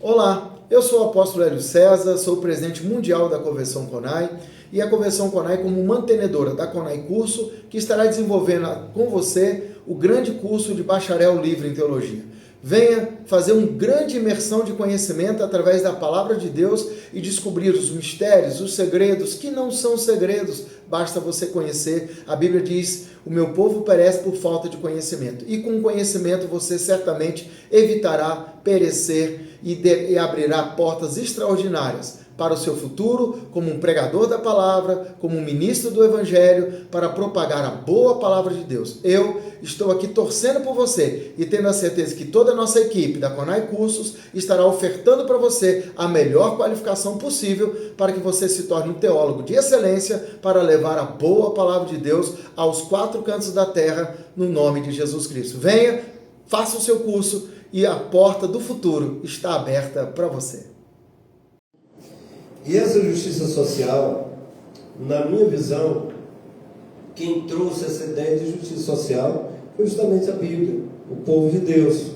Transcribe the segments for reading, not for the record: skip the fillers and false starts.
Olá, eu sou o apóstolo Hélio César, sou o presidente mundial da Convenção CONAI e a Convenção CONAI como mantenedora da CONAI Curso, que estará desenvolvendo com você o grande curso de bacharel livre em teologia. Venha fazer uma grande imersão de conhecimento através da palavra de Deus e descobrir os mistérios, os segredos, que não são segredos, basta você conhecer. A Bíblia diz, o meu povo perece por falta de conhecimento. E com conhecimento você certamente evitará perecer e abrirá portas extraordinárias para o seu futuro, como um pregador da palavra, como um ministro do evangelho, para propagar a boa palavra de Deus. Eu estou aqui torcendo por você e tendo a certeza que toda a nossa equipe da CONAI Cursos estará ofertando para você a melhor qualificação possível para que você se torne um teólogo de excelência para levar a boa palavra de Deus aos quatro cantos da terra, no nome de Jesus Cristo. Venha, faça o seu curso e a porta do futuro está aberta para você. E essa justiça social, na minha visão, quem trouxe essa ideia de justiça social foi justamente a Bíblia, o povo de Deus.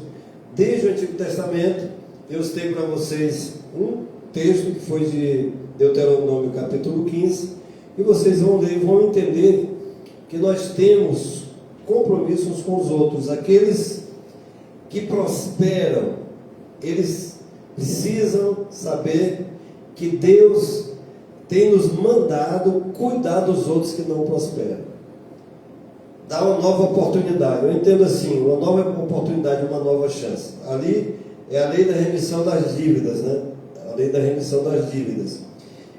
Desde o Antigo Testamento, eu citei para vocês um texto que foi de Deuteronômio capítulo 15, e vocês vão ler e vão entender que nós temos compromissos com os outros. Aqueles que prosperam, eles precisam saber que Deus tem nos mandado cuidar dos outros que não prosperam. Dar uma nova oportunidade. Eu entendo assim, uma nova oportunidade, uma nova chance. Ali é a lei da remissão das dívidas, né? A lei da remissão das dívidas.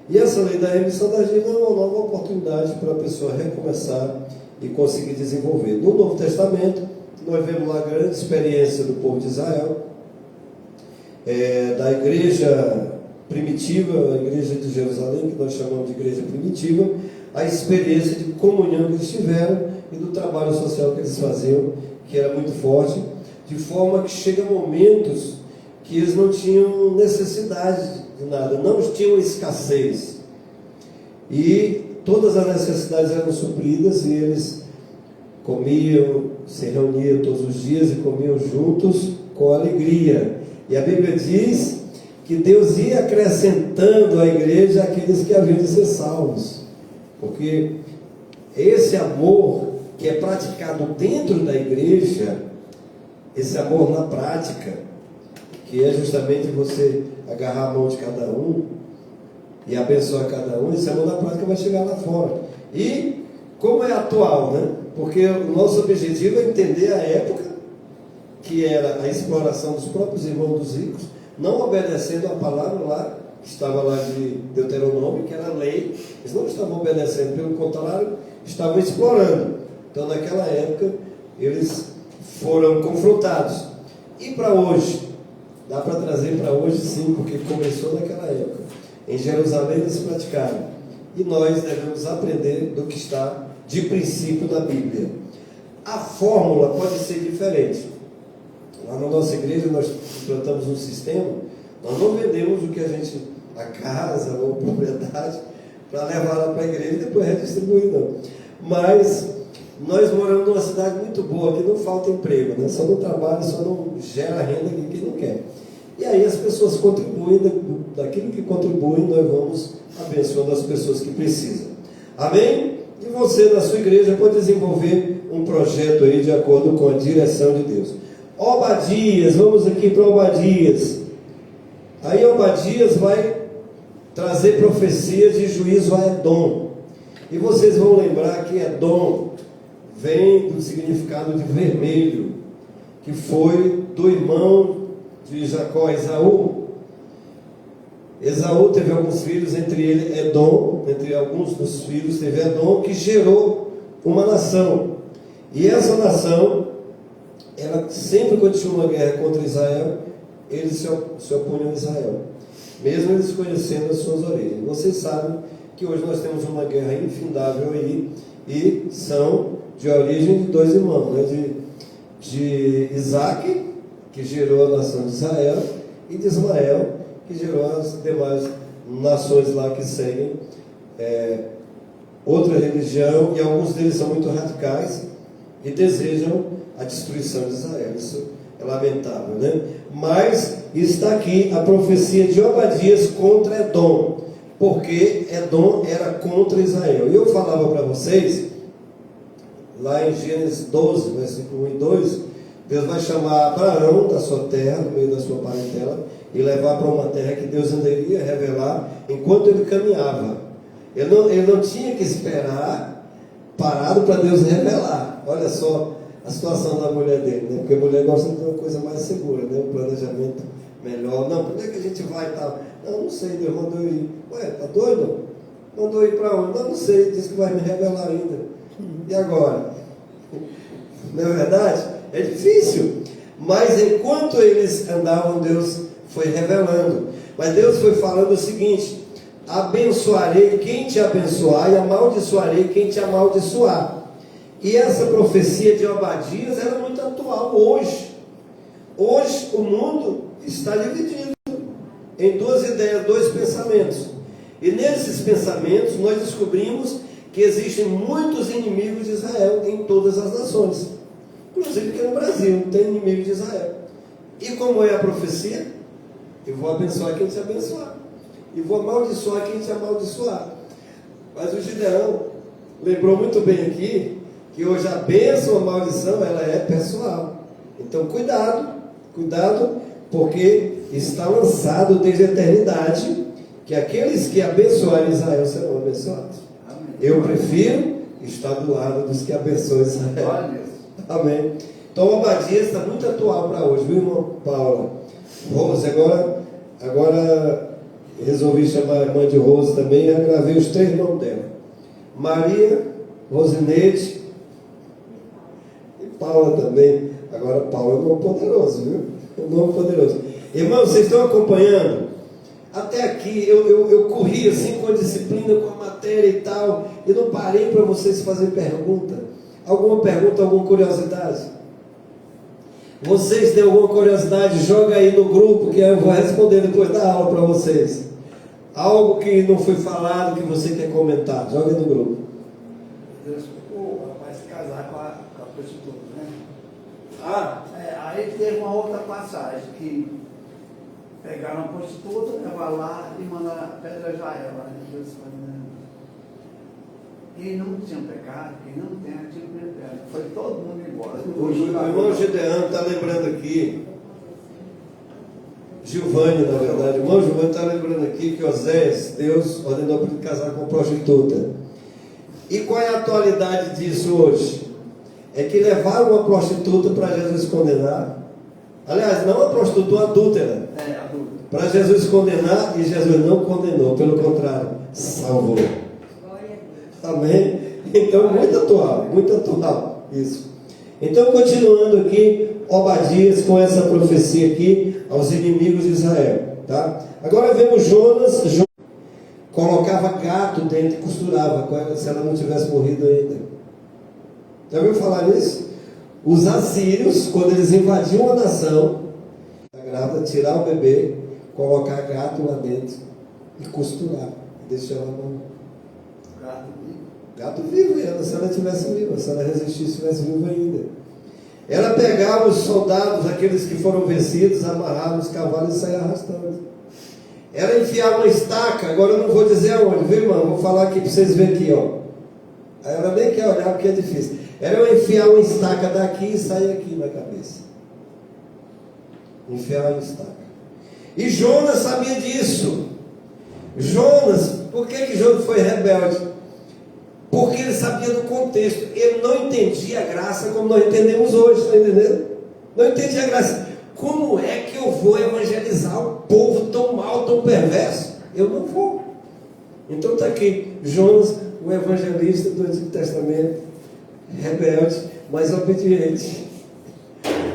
E essa lei da remissão das dívidas é uma nova oportunidade para a pessoa recomeçar e conseguir desenvolver. No Novo Testamento, nós vemos lá a grande experiência do povo de Israel, da igreja primitiva, a igreja de Jerusalém, que nós chamamos de igreja primitiva, a experiência de comunhão que eles tiveram e do trabalho social que eles faziam, que era muito forte, de forma que chega momentos que eles não tinham necessidade de nada, não tinham escassez, e todas as necessidades eram supridas, e eles comiam, se reuniam todos os dias e comiam juntos com alegria. E a Bíblia diz que Deus ia acrescentando à igreja aqueles que haviam de ser salvos, porque esse amor que é praticado dentro da igreja, esse amor na prática, que é justamente você agarrar a mão de cada um e abençoar cada um, esse amor na prática vai chegar lá fora. E como é atual, né? Porque o nosso objetivo é entender a época que era a exploração dos próprios irmãos dos ricos, não obedecendo a palavra lá, que estava lá de Deuteronômio, que era a lei. Eles não estavam obedecendo, pelo contrário, estavam explorando. Então, naquela época, eles foram confrontados. E para hoje? Dá para trazer para hoje, sim, porque começou naquela época. Em Jerusalém eles praticaram. E nós devemos aprender do que está de princípio na Bíblia. A fórmula pode ser diferente. Lá na nossa igreja nós implantamos um sistema, nós não vendemos o que a gente, a casa ou propriedade, para levar lá para a igreja e depois redistribuir, não. Mas nós moramos numa cidade muito boa, que não falta emprego, né? Só não trabalha, só não gera renda aqui quem não quer. E aí as pessoas contribuem, daquilo que contribuem, nós vamos abençoando as pessoas que precisam. Amém? E você, na sua igreja, pode desenvolver um projeto aí de acordo com a direção de Deus. Obadias, vamos aqui para Obadias. Aí Obadias vai trazer profecias de juízo a Edom. E vocês vão lembrar que Edom vem do significado de vermelho, que foi do irmão de Jacó, Esaú. Esaú teve alguns filhos, entre ele Edom, entre alguns dos filhos teve Edom, que gerou uma nação. E essa nação, ela sempre quando tinha uma guerra contra Israel, eles se opunham a Israel, mesmo eles conhecendo as suas origens. Vocês sabem que hoje nós temos uma guerra infindável aí, e são de origem de dois irmãos, né? de Isaac, que gerou a nação de Israel, e de Ismael, que gerou as demais nações lá que seguem outra religião, e alguns deles são muito radicais e desejam a destruição de Israel. Isso é lamentável, né? Mas está aqui a profecia de Obadias contra Edom, porque Edom era contra Israel. E eu falava para vocês, lá em Gênesis 12, versículo 1 e 2, Deus vai chamar Abraão da sua terra, no meio da sua parentela, e levar para uma terra que Deus ainda iria revelar enquanto ele caminhava. Ele não tinha que esperar parado para Deus revelar. Olha só a situação da mulher dele, né? Porque a mulher gosta de uma coisa mais segura, né? Um planejamento melhor. Não, para onde é que a gente vai e tal? Não sei, Deus mandou eu ir. Ué, tá doido? Mandou ir para onde? Não sei, disse que vai me revelar ainda. E agora? Não é verdade? É difícil. Mas enquanto eles andavam, Deus foi revelando. Mas Deus foi falando o seguinte: abençoarei quem te abençoar e amaldiçoarei quem te amaldiçoar. E essa profecia de Obadias era muito atual hoje. Hoje o mundo está dividido em duas ideias, dois pensamentos. E nesses pensamentos nós descobrimos que existem muitos inimigos de Israel em todas as nações. Inclusive aqui no Brasil tem inimigo de Israel. E como é a profecia? Eu vou abençoar quem te abençoar, e vou amaldiçoar quem te amaldiçoar. Mas o Gideão lembrou muito bem aqui que hoje a bênção, a maldição, ela é pessoal. Então cuidado, porque está lançado desde a eternidade que aqueles que abençoarem Israel serão abençoados. Amém. Eu prefiro estar do lado dos que abençoam Israel. Amém. Então Obadias está muito atual para hoje, viu, irmã Paula? Rose, agora resolvi chamar a irmã de Rose também, eu gravei os 3 nomes dela: Maria, Rosineide e Paula também. Agora Paula é um nome poderoso, viu? Um nome poderoso. Irmãos, vocês estão acompanhando? Até aqui eu corri assim com a disciplina, com a matéria e tal, e não parei para vocês fazerem pergunta. Alguma pergunta, alguma curiosidade? Vocês têm alguma curiosidade? Joga aí no grupo que eu vou responder depois da aula para vocês. Algo que não foi falado, que você quer comentar, joga aí no grupo. Deus o rapaz se casar com a prostituta, né? Aí teve uma outra passagem que pegaram a prostituta, levaram lá e mandaram apedrejar ela. Deus falou, né? Quem não tinha pecado, quem não tem, tinha pecado. Foi todo mundo embora. O irmão Gideão está lembrando aqui, Gilvânio, na verdade, o irmão Gilvânio está lembrando aqui que Oséias, Deus ordenou para ele casar com prostituta. E qual é a atualidade disso hoje? É que levaram uma prostituta para Jesus condenar. Aliás, não a prostituta, a adúltera. Adúltera. Para Jesus condenar, e Jesus não condenou, pelo contrário, salvou. Amém? Então, muito atual isso. Então, continuando aqui, Obadias com essa profecia aqui aos inimigos de Israel, tá? Agora vemos Jonas colocava gato dentro e costurava com ela, se ela não tivesse morrido ainda. Já ouviu falar nisso? Os assírios, quando eles invadiam a nação, a grávida, tirar o bebê, colocar gato lá dentro e costurar, deixar ela no gato vivo, se ela estivesse viva, se ela resistisse, estivesse viva ainda. Ela pegava os soldados, aqueles que foram vencidos, amarrava os cavalos e saia arrastando. Ela enfiava uma estaca, agora eu não vou dizer aonde, viu, irmão? Vou falar aqui para vocês verem aqui, ó. Ela nem quer olhar porque é difícil. Ela enfiava uma estaca daqui e saia aqui na cabeça. Enfiava uma estaca. E Jonas sabia disso. Jonas, por que Jonas foi rebelde? Porque ele sabia do contexto. Ele não entendia a graça como nós entendemos hoje, está entendendo? Não entendia a graça. Como é que eu vou evangelizar o povo tão mal, tão perverso? Eu não vou. Então está aqui, Jonas, o evangelista do Antigo Testamento, rebelde, mas obediente.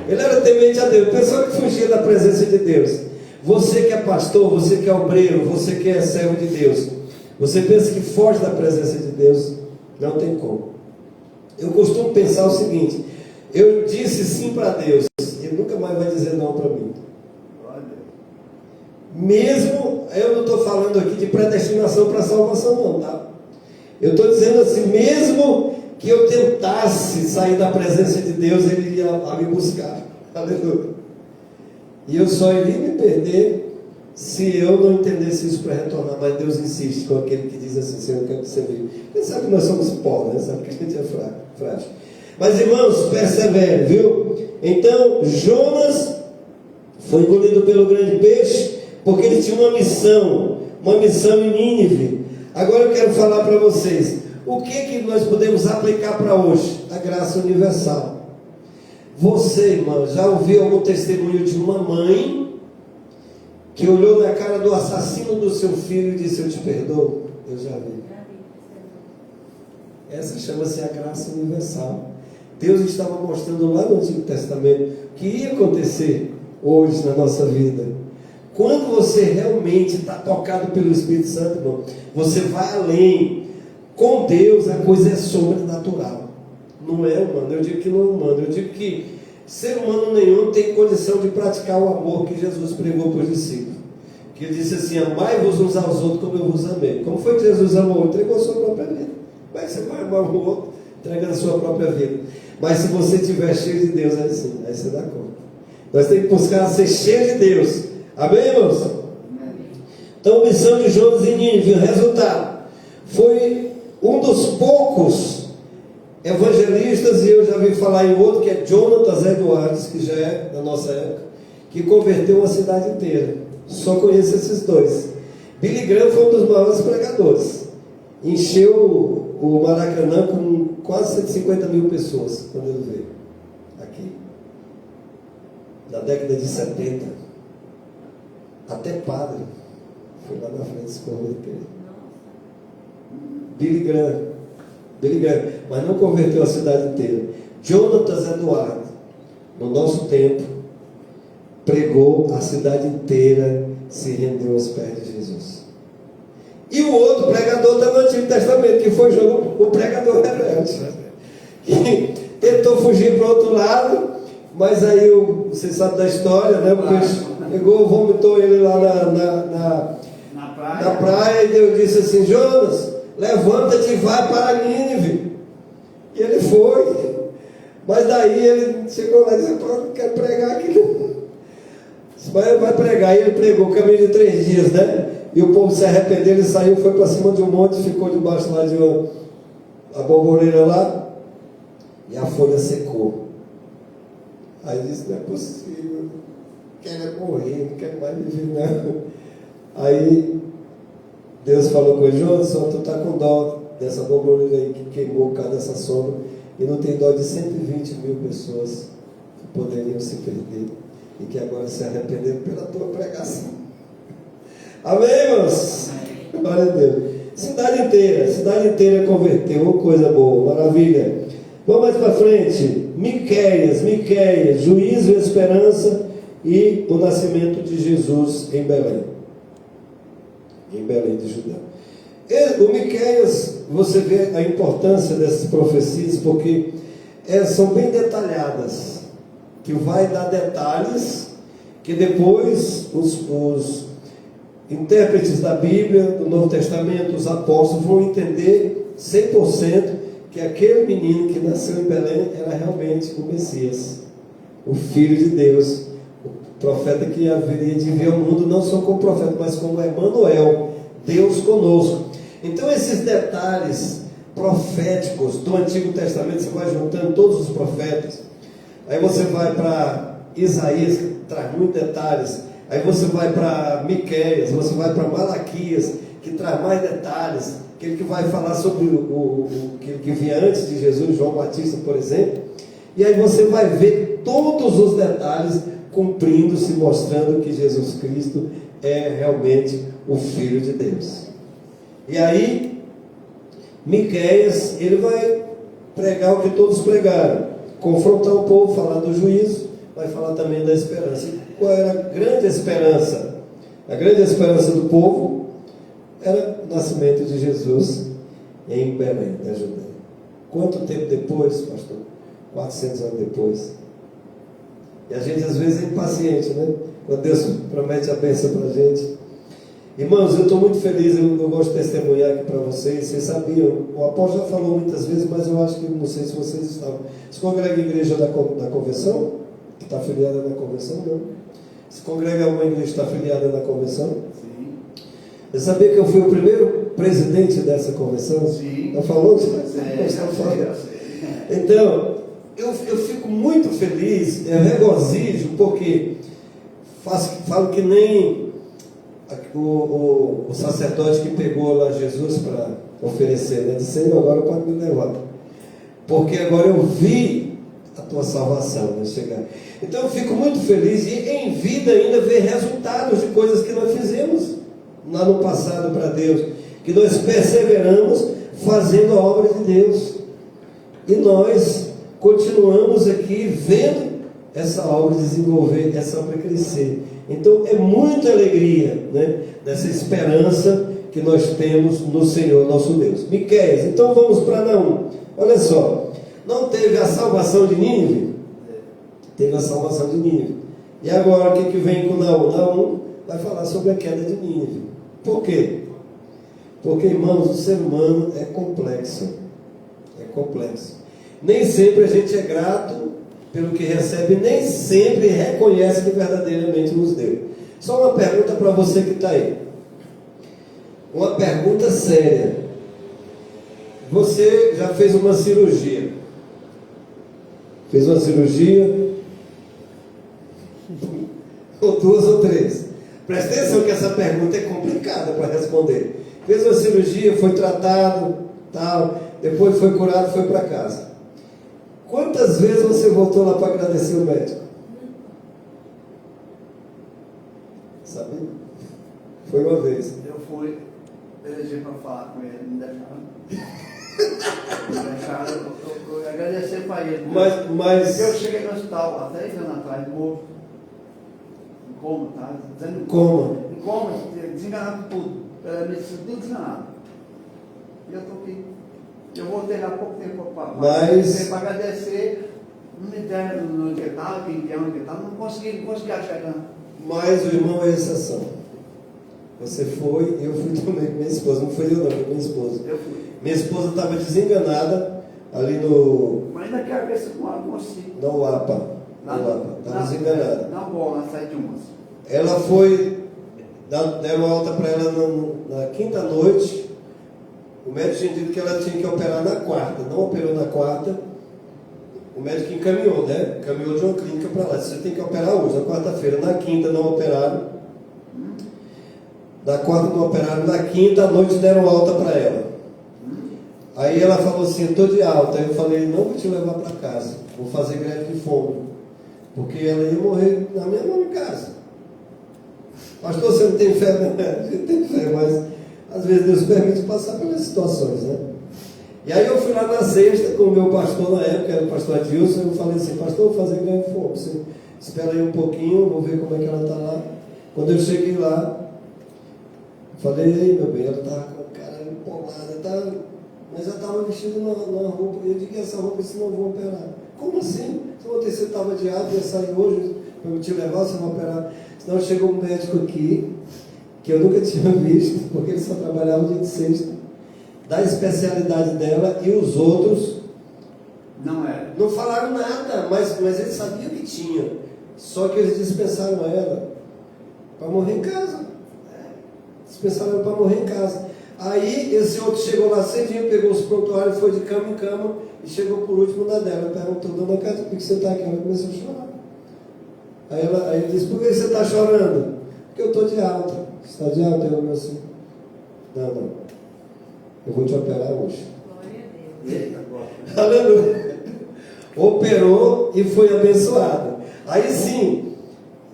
Ele era temente a Deus, pessoa que fugia da presença de Deus. Você que é pastor, você que é obreiro, você que é servo de Deus, você pensa que foge da presença de Deus? Não tem como. Eu costumo pensar o seguinte: eu disse sim para Deus, Ele nunca mais vai dizer não para mim. Mesmo, eu não estou falando aqui de predestinação para salvação não, tá? Eu estou dizendo assim, mesmo que eu tentasse sair da presença de Deus, Ele ia me buscar. Aleluia. E eu só iria me perder se eu não entendesse isso para retornar. Mas Deus insiste com aquele que diz assim: Senhor, eu quero que você veja. Ele sabe que nós somos pó, né? Sabe que a gente é frágil. Mas, irmãos, persevere, viu? Então, Jonas foi engolido pelo grande peixe, porque ele tinha uma missão em Nínive. Agora eu quero falar para vocês, o que nós podemos aplicar para hoje? A graça universal. Você, irmão, já ouviu algum testemunho de uma mãe que olhou na cara do assassino do seu filho e disse: eu te perdoo? Eu já vi. Essa chama-se a graça universal. Deus estava mostrando lá no Antigo Testamento o que ia acontecer hoje na nossa vida. Quando você realmente está tocado pelo Espírito Santo, irmão, você vai além. Com Deus a coisa é sobrenatural. Não é humano. Eu digo que não é humano. Eu digo que ser humano nenhum tem condição de praticar o amor que Jesus pregou para os discípulos. Que ele disse assim: amai-vos uns aos outros como eu vos amei. Como foi que Jesus amou? Entregou a sua própria vida. Como é que você vai amar o outro entregando a sua própria vida? Mas se você estiver cheio de Deus, aí sim, aí você dá conta. Nós temos que buscar ser cheio de Deus. Amém, irmãos? Então, missão de Jonas em Nínive. O resultado foi um dos poucos evangelistas, e eu já vi falar em outro, que é Jonathan Edwards, que já é da nossa época, que converteu uma cidade inteira. Só conheço esses dois. Billy Graham foi um dos maiores pregadores. Encheu o Maracanã com quase 150 mil pessoas quando ele veio aqui. Na década de 70. Até padre foi lá na frente se converter. Billy Graham, mas não converteu a cidade inteira. Jonathan Edwards, no nosso tempo, pregou, a cidade inteira se rendeu aos pés de Jesus. E o outro pregador está no Antigo Testamento, que foi Jonas, o pregador rebelde, que tentou fugir para o outro lado, mas aí você sabe da história, né? O peixe pegou, vomitou ele lá na praia, e Deus disse assim: Jonas, levanta-te e vai para Nínive. E ele foi. Mas daí ele chegou lá e disse: não quero pregar aqui. Vai pregar. E ele pregou o caminho de 3 dias, né? E o povo se arrependeu, ele saiu, foi para cima de um monte, ficou debaixo lá de uma borboleira lá, e a folha secou. Aí disse: não é possível, quero morrer, não quero mais viver não. Aí Deus falou com ele: Jonas, só tu está com dó dessa borboleta aí que queimou por causa dessa sombra, e não tem dó de 120 mil pessoas que poderiam se perder e que agora se arrependeram pela tua pregação. Amém, irmãos? Glória a Deus. Cidade inteira converteu, coisa boa, maravilha. Vamos mais para frente. Miqueias, juízo e esperança, e o nascimento de Jesus em Belém de Judá. O Miqueias, você vê a importância dessas profecias, porque são bem detalhadas, que vai dar detalhes que depois os intérpretes da Bíblia, do Novo Testamento, os apóstolos vão entender 100% que aquele menino que nasceu em Belém era realmente o Messias, o Filho de Deus, o profeta que haveria de vir ao mundo não só como profeta, mas como Emanuel, Deus conosco. Então esses detalhes proféticos do Antigo Testamento, você vai juntando todos os profetas, aí você vai para Isaías, que traz muitos detalhes, aí você vai para Miqueias, você vai para Malaquias, que traz mais detalhes, aquele que vai falar sobre o que vinha antes de Jesus, João Batista, por exemplo, e aí você vai ver todos os detalhes cumprindo-se, mostrando que Jesus Cristo é realmente o Filho de Deus. E aí, Miqueias, ele vai pregar o que todos pregaram, confrontar o povo, falar do juízo, vai falar também da esperança. E qual era a grande esperança? A grande esperança do povo era o nascimento de Jesus em Belém, da Judéia. Quanto tempo depois, pastor? 400 anos depois. E a gente às vezes é impaciente, né? Quando Deus promete a bênção para a gente. Irmãos, eu estou muito feliz, eu gosto de testemunhar aqui para vocês. Vocês sabiam, o apóstolo já falou muitas vezes, mas eu acho que, não sei se vocês estavam. Se congrega a igreja da convenção, que está afiliada na convenção, não. Se congrega alguma igreja que está afiliada na convenção? Sim. Você sabia que eu fui o primeiro presidente dessa convenção? Sim. Não falou? Então, eu fico muito feliz, eu regozijo, porque falo que nem o sacerdote que pegou lá Jesus para oferecer, né? Disse: Senhor, agora pode me levar, porque agora eu vi a tua salvação, né, chegar. Então eu fico muito feliz e em vida ainda ver resultados de coisas que nós fizemos lá no passado para Deus, que nós perseveramos fazendo a obra de Deus, e nós continuamos aqui vendo essa obra desenvolver, essa obra crescer. Então é muita alegria, né, nessa esperança que nós temos no Senhor nosso Deus. Miqueias, então vamos para Naum. Olha só, não teve a salvação de Nínive? Teve a salvação de Nínive. E agora o que vem com Naum? Naum vai falar sobre a queda de Nínive. Por quê? Porque, irmãos, o ser humano é complexo. É complexo. Nem sempre a gente é grato pelo que recebe, nem sempre reconhece que verdadeiramente nos deu. Só uma pergunta para você que está aí. Uma pergunta séria. Você já fez uma cirurgia? Fez uma cirurgia? Ou duas ou três? Presta atenção que essa pergunta é complicada para responder. Fez uma cirurgia, foi tratado, tal, depois foi curado, foi para casa. Quantas vezes você voltou lá para agradecer o médico? Sabe? Foi uma vez. Eu fui, elegi para falar com ele, não deixaram. Não deixaram, eu agradecer para ele. Mas eu cheguei no hospital há 10 anos atrás, morto. Em coma, tá? Dizendo coma. Em coma, desenganado tudo. Pela medicina, tudo desenganado. E eu estou aqui. Eu voltei lá há pouco tempo para agradecer. Não me deram no que estava, quem quer onde estava, não consegui achar. Mas o irmão é exceção. Você foi, eu fui também com minha esposa. Não foi eu não, foi minha esposa. Eu fui. Minha esposa estava desenganada ali no... Mas ainda quero ver se eu consigo. Na UAPA. Estava desenganada. Na bola, na 7 umas. Ela foi... Deram alta para ela na quinta noite. O médico tinha dito que ela tinha que operar na quarta. Não operou na quarta. O médico encaminhou, né? Encaminhou de uma clínica para lá. Você tem que operar hoje, na quarta-feira. Na quinta não operaram. Na quarta não operaram. Na quinta à noite deram alta para ela. Aí ela falou assim: estou de alta. Aí eu falei: não vou te levar para casa. Vou fazer greve de fome. Porque ela ia morrer na minha mão em casa. Pastor, você não tem fé? A gente tem fé, mas às vezes Deus permite passar pelas situações, né? E aí eu fui lá na sexta com o meu pastor na época, era o pastor Adilson. Eu falei assim: pastor, vou fazer greve de fome. Você espera aí um pouquinho, vou ver como é que ela está lá. Quando eu cheguei lá, falei: ei, meu bem, ela estava com a cara empolada, mas ela estava vestida numa roupa. Eu digo: essa roupa, senão eu vou operar. Como assim? Se você estava de alta, ia sair hoje para eu te levar, você vai operar. Senão chegou um médico aqui, que eu nunca tinha visto, porque ele só trabalhava dia de sexta, da especialidade dela, e os outros não falaram nada, mas eles sabiam que tinha. Só que eles dispensaram ela para morrer em casa. Dispensaram ela para morrer em casa. Aí esse outro chegou lá cedinho, pegou os prontuários, foi de cama em cama e chegou por último na dela. Perguntou: dona Cátia, por que você está aqui? Ela começou a chorar. Aí ele disse: por que você está chorando? Porque eu estou de alta. Você está de alta? Eu falei assim: não, eu vou te operar hoje. Glória a Deus. Aleluia. Operou e foi abençoado. Aí sim,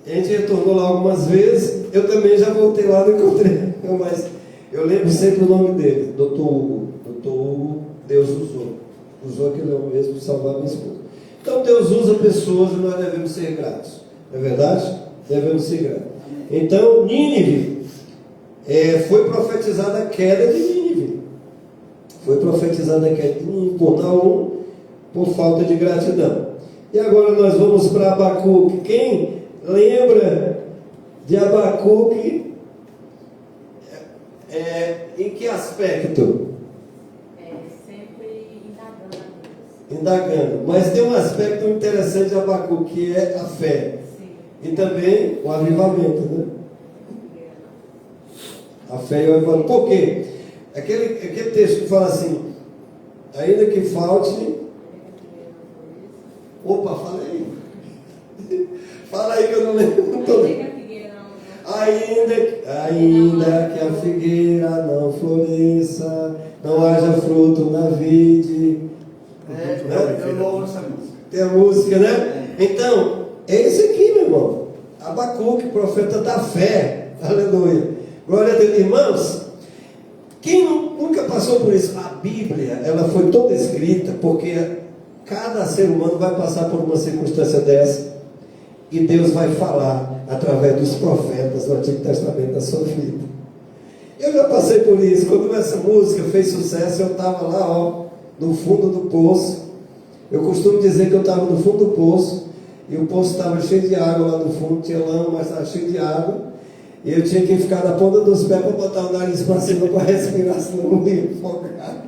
a gente retornou lá algumas vezes. Eu também já voltei lá, não encontrei, mas eu lembro sempre o nome dele, Dr. Hugo. Dr. Hugo, Deus usou aquele homem mesmo para salvar minha esposa. Então Deus usa pessoas e nós devemos ser gratos. Não é verdade? Devemos ser gratos. Então Nínive, foi profetizada a queda de Nínive. Foi profetizada a queda de Nínive por Naum, por falta de gratidão. E agora nós vamos para Abacuque. Quem lembra de Abacuque? Em que aspecto? Sempre indagando a Deus. Indagando. Mas tem um aspecto interessante de Abacuque, que é a fé. Sim. e também o avivamento, né? A fé e o avivamento. Por quê? Aquele texto que fala assim, ainda que falte... Opa, fala aí. Fala aí que eu não lembro. Ainda que a figueira não floresça, não haja fruto na vide. Eu louvo essa música. Tem a música, né? Então, é esse aqui, meu irmão. Abacuque, profeta da fé. Aleluia. Glória a Deus. Irmãos, quem nunca passou por isso? A Bíblia, ela foi toda escrita porque cada ser humano vai passar por uma circunstância dessa e Deus vai falar através dos profetas do Antigo Testamento da sua vida. Eu já passei por isso. Quando essa música fez sucesso, eu estava lá, ó, no fundo do poço. Eu costumo dizer que eu estava no fundo do poço e o poço estava cheio de água lá no fundo, tinha lama, mas estava cheio de água. E eu tinha que ficar na ponta dos pés para botar o nariz para cima para respirar, senão não ia afogar.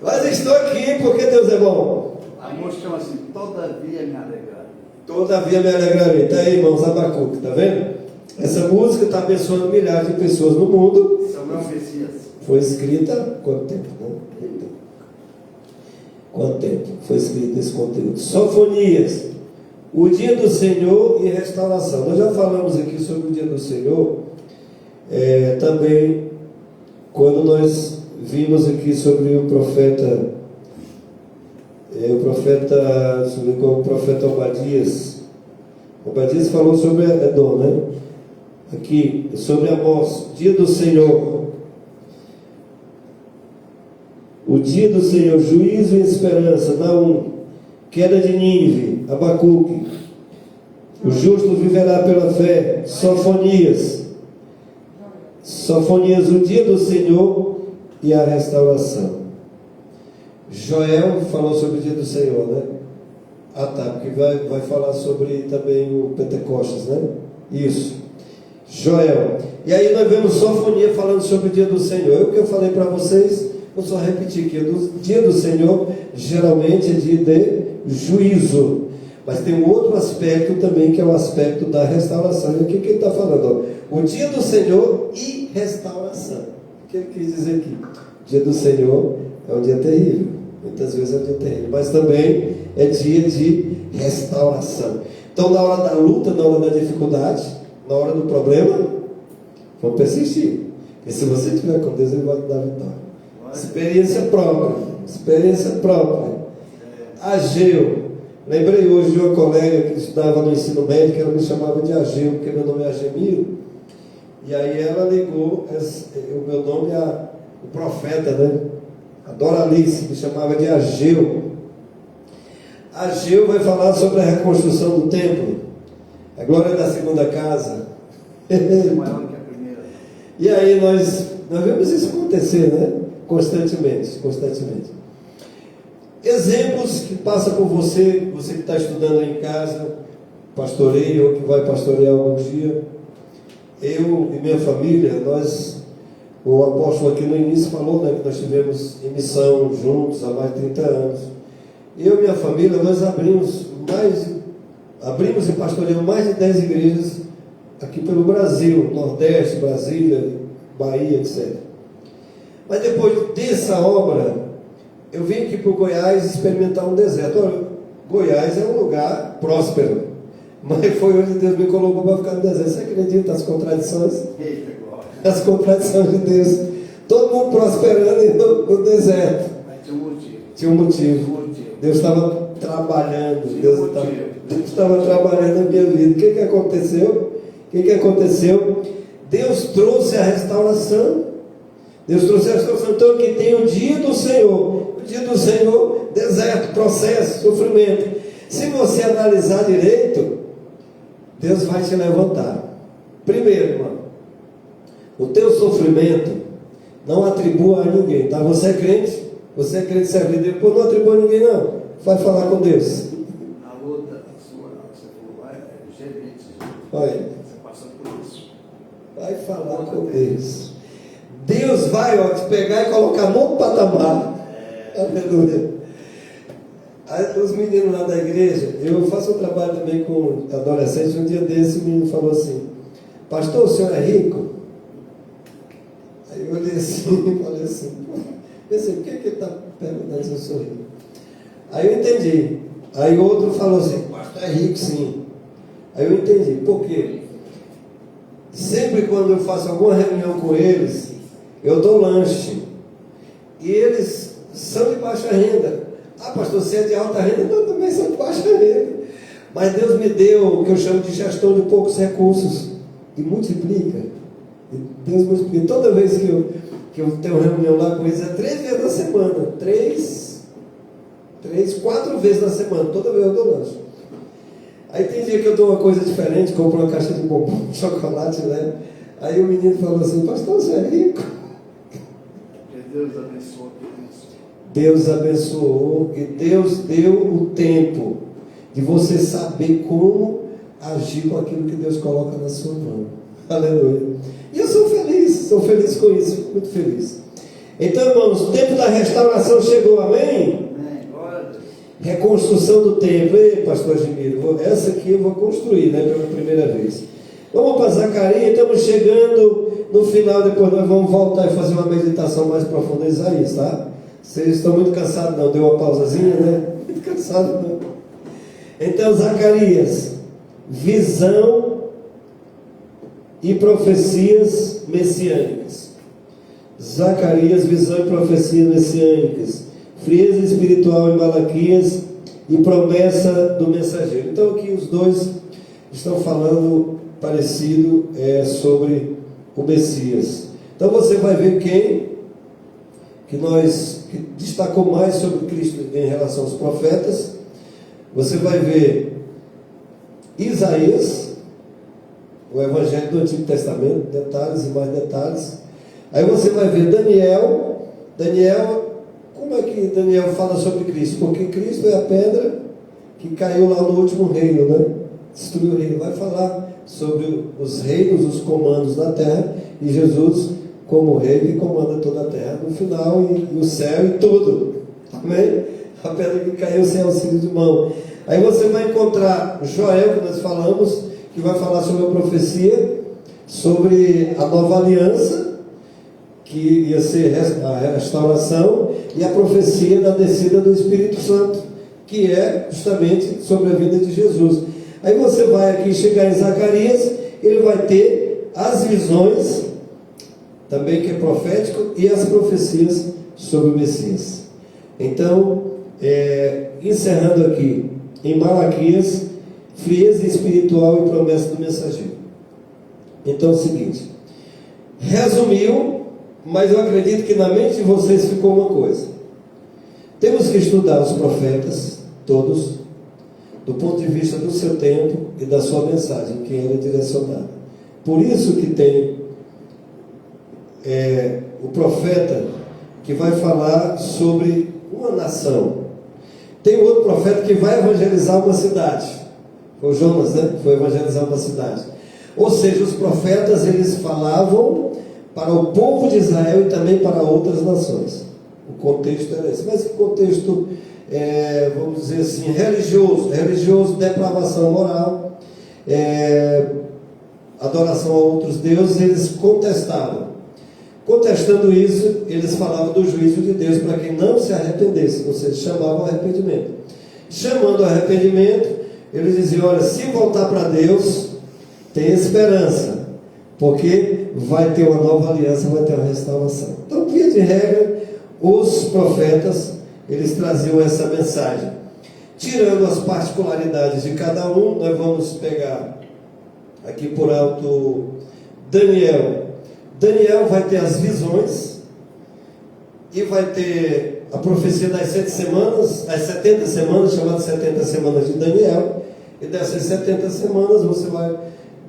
Mas estou aqui porque Deus é bom. A música chama assim, todavia me alegrarei. Todavia me alegrarei. Está aí, irmãos, Abacuque, está vendo? Essa música está abençoando milhares de pessoas no mundo. Samuel Messias. Foi escrita há quanto tempo? Quanto tempo foi escrito esse conteúdo? Sofonias, o dia do Senhor e restauração. Nós já falamos aqui sobre o dia do Senhor, também quando nós vimos aqui sobre o profeta Obadias. Obadias falou sobre Edom, né? Aqui, sobre Amós, dia do Senhor. O dia do Senhor, juízo e esperança. Naum, queda de Nínive. Abacuque, o justo viverá pela fé. Sofonias, o dia do Senhor e a restauração. Joel falou sobre o dia do Senhor, né? Ah, tá, porque vai falar sobre também o Pentecostes, né? Isso. Joel. E aí nós vemos Sofonia falando sobre o dia do Senhor. O que eu falei para vocês, vou só repetir aqui. O dia do Senhor geralmente é dia de juízo. Mas tem um outro aspecto também, que é o aspecto da restauração. E o que ele está falando? Ó? O dia do Senhor e restauração. O que ele quis dizer aqui? O dia do Senhor é um dia terrível. Muitas vezes é um dia terrível. Mas também é dia de restauração. Então, na hora da luta, na hora da dificuldade, na hora do problema, vamos persistir. Porque se você tiver com Deus, Ele vai te dar vitória. Experiência própria. Experiência própria. Ageu. Lembrei hoje de uma colega que estudava no ensino médio, que ela me chamava de Ageu, porque meu nome é Agemiro. E aí ela ligou o meu nome o profeta, né? A Doralice me chamava de Ageu. Ageu vai falar sobre a reconstrução do templo, a glória da segunda casa. Maior que a primeira. E aí nós vemos isso acontecer, né? Constantemente. Exemplos que passam por você que está estudando aí em casa, pastoreia ou que vai pastorear algum dia. Eu e minha família, o apóstolo aqui no início falou, né, que nós tivemos em missão juntos há mais de 30 anos. Eu e minha família, nós abrimos e pastoreamos mais de 10 igrejas aqui pelo Brasil, Nordeste, Brasília, Bahia, etc. Mas depois dessa obra, eu vim aqui para o Goiás experimentar um deserto. Olha, Goiás é um lugar próspero, mas foi onde Deus me colocou para ficar no deserto. Você acredita nas contradições? Eita, glória. As contradições de Deus. Todo mundo prosperando no deserto. Mas tinha um motivo. Tinha um motivo. Deus estava trabalhando. Deus estava trabalhando na minha vida. O que aconteceu? Deus trouxe a restauração. Então aqui tem o dia do Senhor. O dia do Senhor, deserto, processo, sofrimento. Se você analisar direito, Deus vai te levantar. Primeiro, irmão, o teu sofrimento não atribua a ninguém, tá? Você é crente, serve a Deus, pô, não atribua a ninguém, não. Vai falar com Deus. A luta sua, você falou, gerente. Vai. Você passou por isso. Vai falar com Deus. Deus vai te pegar e colocar no outro patamar. Aleluia. Os meninos lá da igreja, eu faço um trabalho também com adolescentes. Um dia desse, o menino falou assim: pastor, o senhor é rico? Aí eu olhei assim e falei assim: pensei, por que ele está perguntando se eu sou rico? Aí eu entendi. Aí outro falou assim: pastor é rico, sim. Aí eu entendi. Por quê? Sempre quando eu faço alguma reunião com eles, eu dou lanche. E eles são de baixa renda. Ah, pastor, você é de alta renda? Eu também sou de baixa renda. Mas Deus me deu o que eu chamo de gestão de poucos recursos. E multiplica. E Deus multiplica. Toda vez que eu tenho reunião lá com eles, é 3 vezes na semana. 4 vezes na semana. Toda vez eu dou lanche. Aí tem dia que eu dou uma coisa diferente, compro uma caixa de bombom, chocolate, né? Aí o menino falou assim: pastor, você é rico? Deus abençoe. Deus abençoou e Deus deu o tempo de você saber como agir com aquilo que Deus coloca na sua mão. Aleluia. E eu sou feliz com isso, fico muito feliz. Então, irmãos, o tempo da restauração chegou, amém? Reconstrução do templo. Ei, pastor Admiro, essa aqui eu vou construir, né, pela primeira vez. Vamos para Zacarias, estamos chegando no final, depois nós vamos voltar e fazer uma meditação mais profunda em Isaías, tá? Vocês estão muito cansados, não? Deu uma pausazinha, né? Muito cansado, não? Então, Zacarias, visão e profecias messiânicas. Zacarias, visão e profecias messiânicas. Frieza espiritual em Malaquias e promessa do mensageiro. Então, aqui os dois estão falando parecido sobre o Messias. Então, você vai ver quem que destacou mais sobre Cristo em relação aos profetas. Você vai ver Isaías, o Evangelho do Antigo Testamento, detalhes e mais detalhes. Aí você vai ver Daniel. Como é que Daniel fala sobre Cristo? Porque Cristo é a pedra que caiu lá no último reino, né? Destruiu o reino. Vai falar sobre os reinos, os comandos da terra, e Jesus como rei que comanda toda a terra no final, e o céu e tudo. Amém? A pedra que caiu sem auxílio de mão. Aí você vai encontrar Joel, que nós falamos, que vai falar sobre a profecia, sobre a nova aliança, que ia ser a restauração, e a profecia da descida do Espírito Santo, que é justamente sobre a vida de Jesus. Aí você vai aqui chegar em Zacarias, ele vai ter as visões, também que é profético, e as profecias sobre o Messias. Então, encerrando aqui, em Malaquias, frieza espiritual e promessa do mensageiro. Então é o seguinte, resumiu, mas eu acredito que na mente de vocês ficou uma coisa. Temos que estudar os profetas, todos, do ponto de vista do seu tempo e da sua mensagem, que era direcionada. Por isso que tem o profeta que vai falar sobre uma nação. Tem outro profeta que vai evangelizar uma cidade. Foi o Jonas, né? Foi evangelizar uma cidade. Ou seja, os profetas, eles falavam para o povo de Israel e também para outras nações. O contexto era esse. Mas que contexto, vamos dizer assim, religioso, depravação moral, adoração a outros deuses, eles contestavam. Contestando isso, eles falavam do juízo de Deus para quem não se arrependesse, ou seja, chamavam arrependimento. Chamando arrependimento, eles diziam: olha, se voltar para Deus, tem esperança, porque vai ter uma nova aliança, vai ter uma restauração. Então, via de regra, os profetas, eles traziam essa mensagem. Tirando as particularidades de cada um, nós vamos pegar aqui por alto Daniel. Daniel vai ter as visões e vai ter a profecia das 7 semanas, as 70 semanas, chamadas 70 semanas de Daniel. E dessas 70 semanas você vai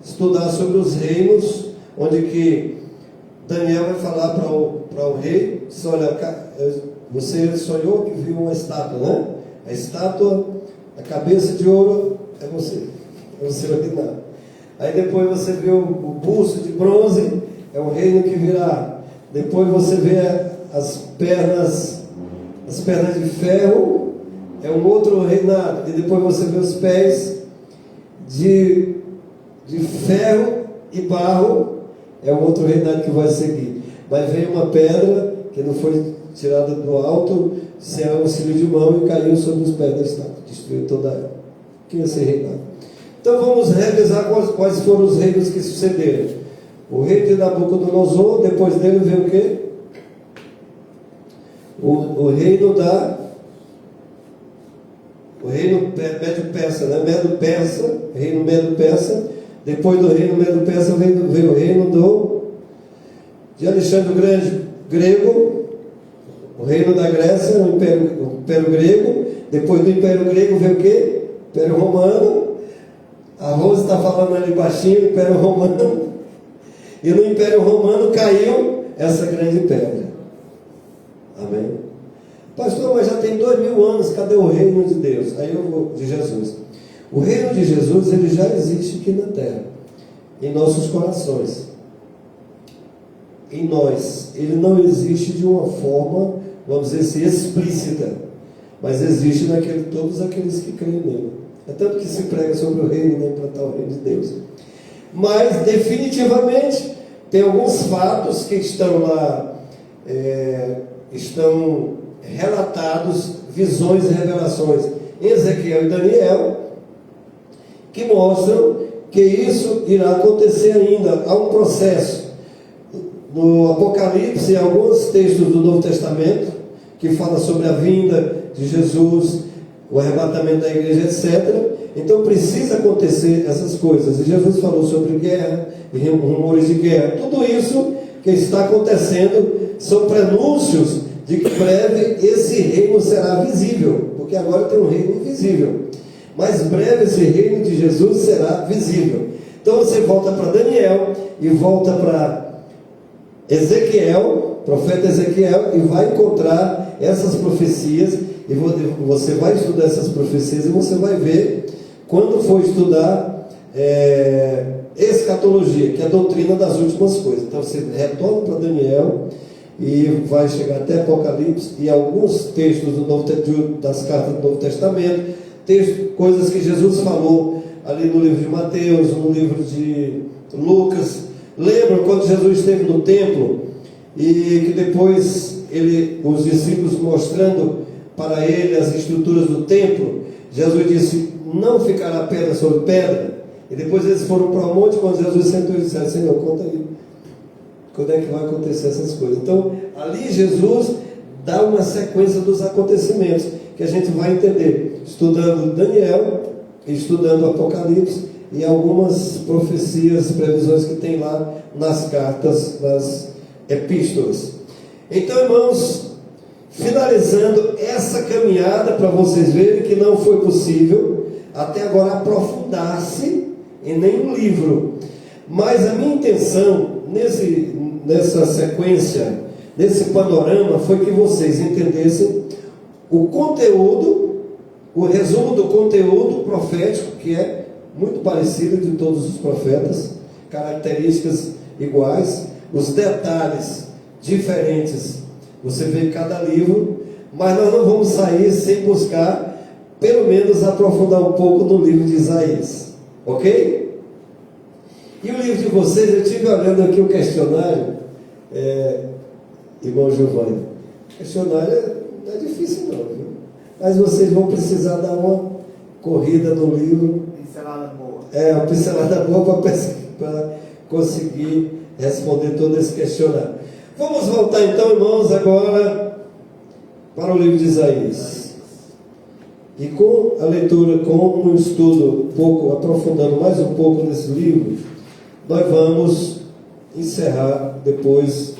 estudar sobre os reinos, onde que Daniel vai falar para o rei: olha, você sonhou que viu uma estátua, né? A estátua, a cabeça de ouro é você original. Aí depois você vê o busto de bronze, é o reino que virá. Depois você vê as pernas de ferro, é um outro reinado. E depois você vê os pés de ferro e barro, é um outro reinado que vai seguir. Mas veio uma pedra que não foi tirada do alto, sem auxílio de mão, e caiu sobre os pés da estátua, destruiu toda ela. Que ia ser reinado. Então vamos revisar quais foram os reinos que sucederam. O rei de Nabucodonosor, depois dele veio o quê? O reino Médio-Persa, né? Medo-Persa, reino Medo-Persa. Depois do reino Medo-Persa veio o reino de Alexandre o Grande, grego, o reino da Grécia, o Império Grego. Depois do Império Grego veio o quê? Império Romano. A Rose está falando ali baixinho, Império Romano. E no Império Romano caiu essa grande pedra. Amém? Pastor, mas já tem 2000 anos, cadê o reino de Deus? Aí eu vou, de Jesus. O reino de Jesus, ele já existe aqui na terra, em nossos corações, em nós. Ele não existe de uma forma, vamos dizer assim, explícita, mas existe todos aqueles que creem nele. É tanto que se prega sobre o reino, né, implantar o reino de Deus. Mas definitivamente tem alguns fatos que estão lá, estão relatados, visões e revelações em Ezequiel e Daniel, que mostram que isso irá acontecer ainda. Há um processo no Apocalipse, em alguns textos do Novo Testamento, que fala sobre a vinda de Jesus, o arrebatamento da igreja, etc. Então precisa acontecer essas coisas. E Jesus falou sobre guerra, e rumores de guerra. Tudo isso que está acontecendo são prenúncios de que breve esse reino será visível, porque agora tem um reino invisível, mas breve esse reino de Jesus será visível. Então você volta para Daniel e volta para Ezequiel, profeta Ezequiel, e vai encontrar essas profecias, e você vai estudar essas profecias, e você vai ver, quando for estudar escatologia, que é a doutrina das últimas coisas. Então você retorna para Daniel e vai chegar até Apocalipse, e alguns textos das cartas do Novo Testamento, coisas que Jesus falou ali no livro de Mateus, no livro de Lucas. Lembram quando Jesus esteve no templo e que depois os discípulos mostrando para ele as estruturas do templo, Jesus disse: não ficará pedra sobre pedra. E depois eles foram para o monte. Quando Jesus sentou, e disse: Senhor, conta aí, quando é que vai acontecer essas coisas? Então ali Jesus dá uma sequência dos acontecimentos que a gente vai entender estudando Daniel, estudando Apocalipse e algumas profecias, previsões que tem lá nas cartas, nas epístolas. Então, irmãos, finalizando essa caminhada, para vocês verem que não foi possível até agora aprofundar-se em nenhum livro, mas a minha intenção nessa sequência, nesse panorama, foi que vocês entendessem o conteúdo, o resumo do conteúdo profético, que é muito parecido de todos os profetas, características iguais, os detalhes diferentes você vê em cada livro, mas nós não vamos sair sem buscar pelo menos aprofundar um pouco no livro de Isaías, ok? E o livro de vocês, eu estive olhando aqui o questionário, irmão Giovanni, o questionário não é difícil não, viu? Mas vocês vão precisar dar uma corrida no livro. Pincelada boa. Uma pincelada boa para conseguir responder todo esse questionário. Vamos voltar então, irmãos, agora para o livro de Isaías. E com a leitura, com um estudo um pouco, aprofundando mais um pouco nesse livro, nós vamos encerrar depois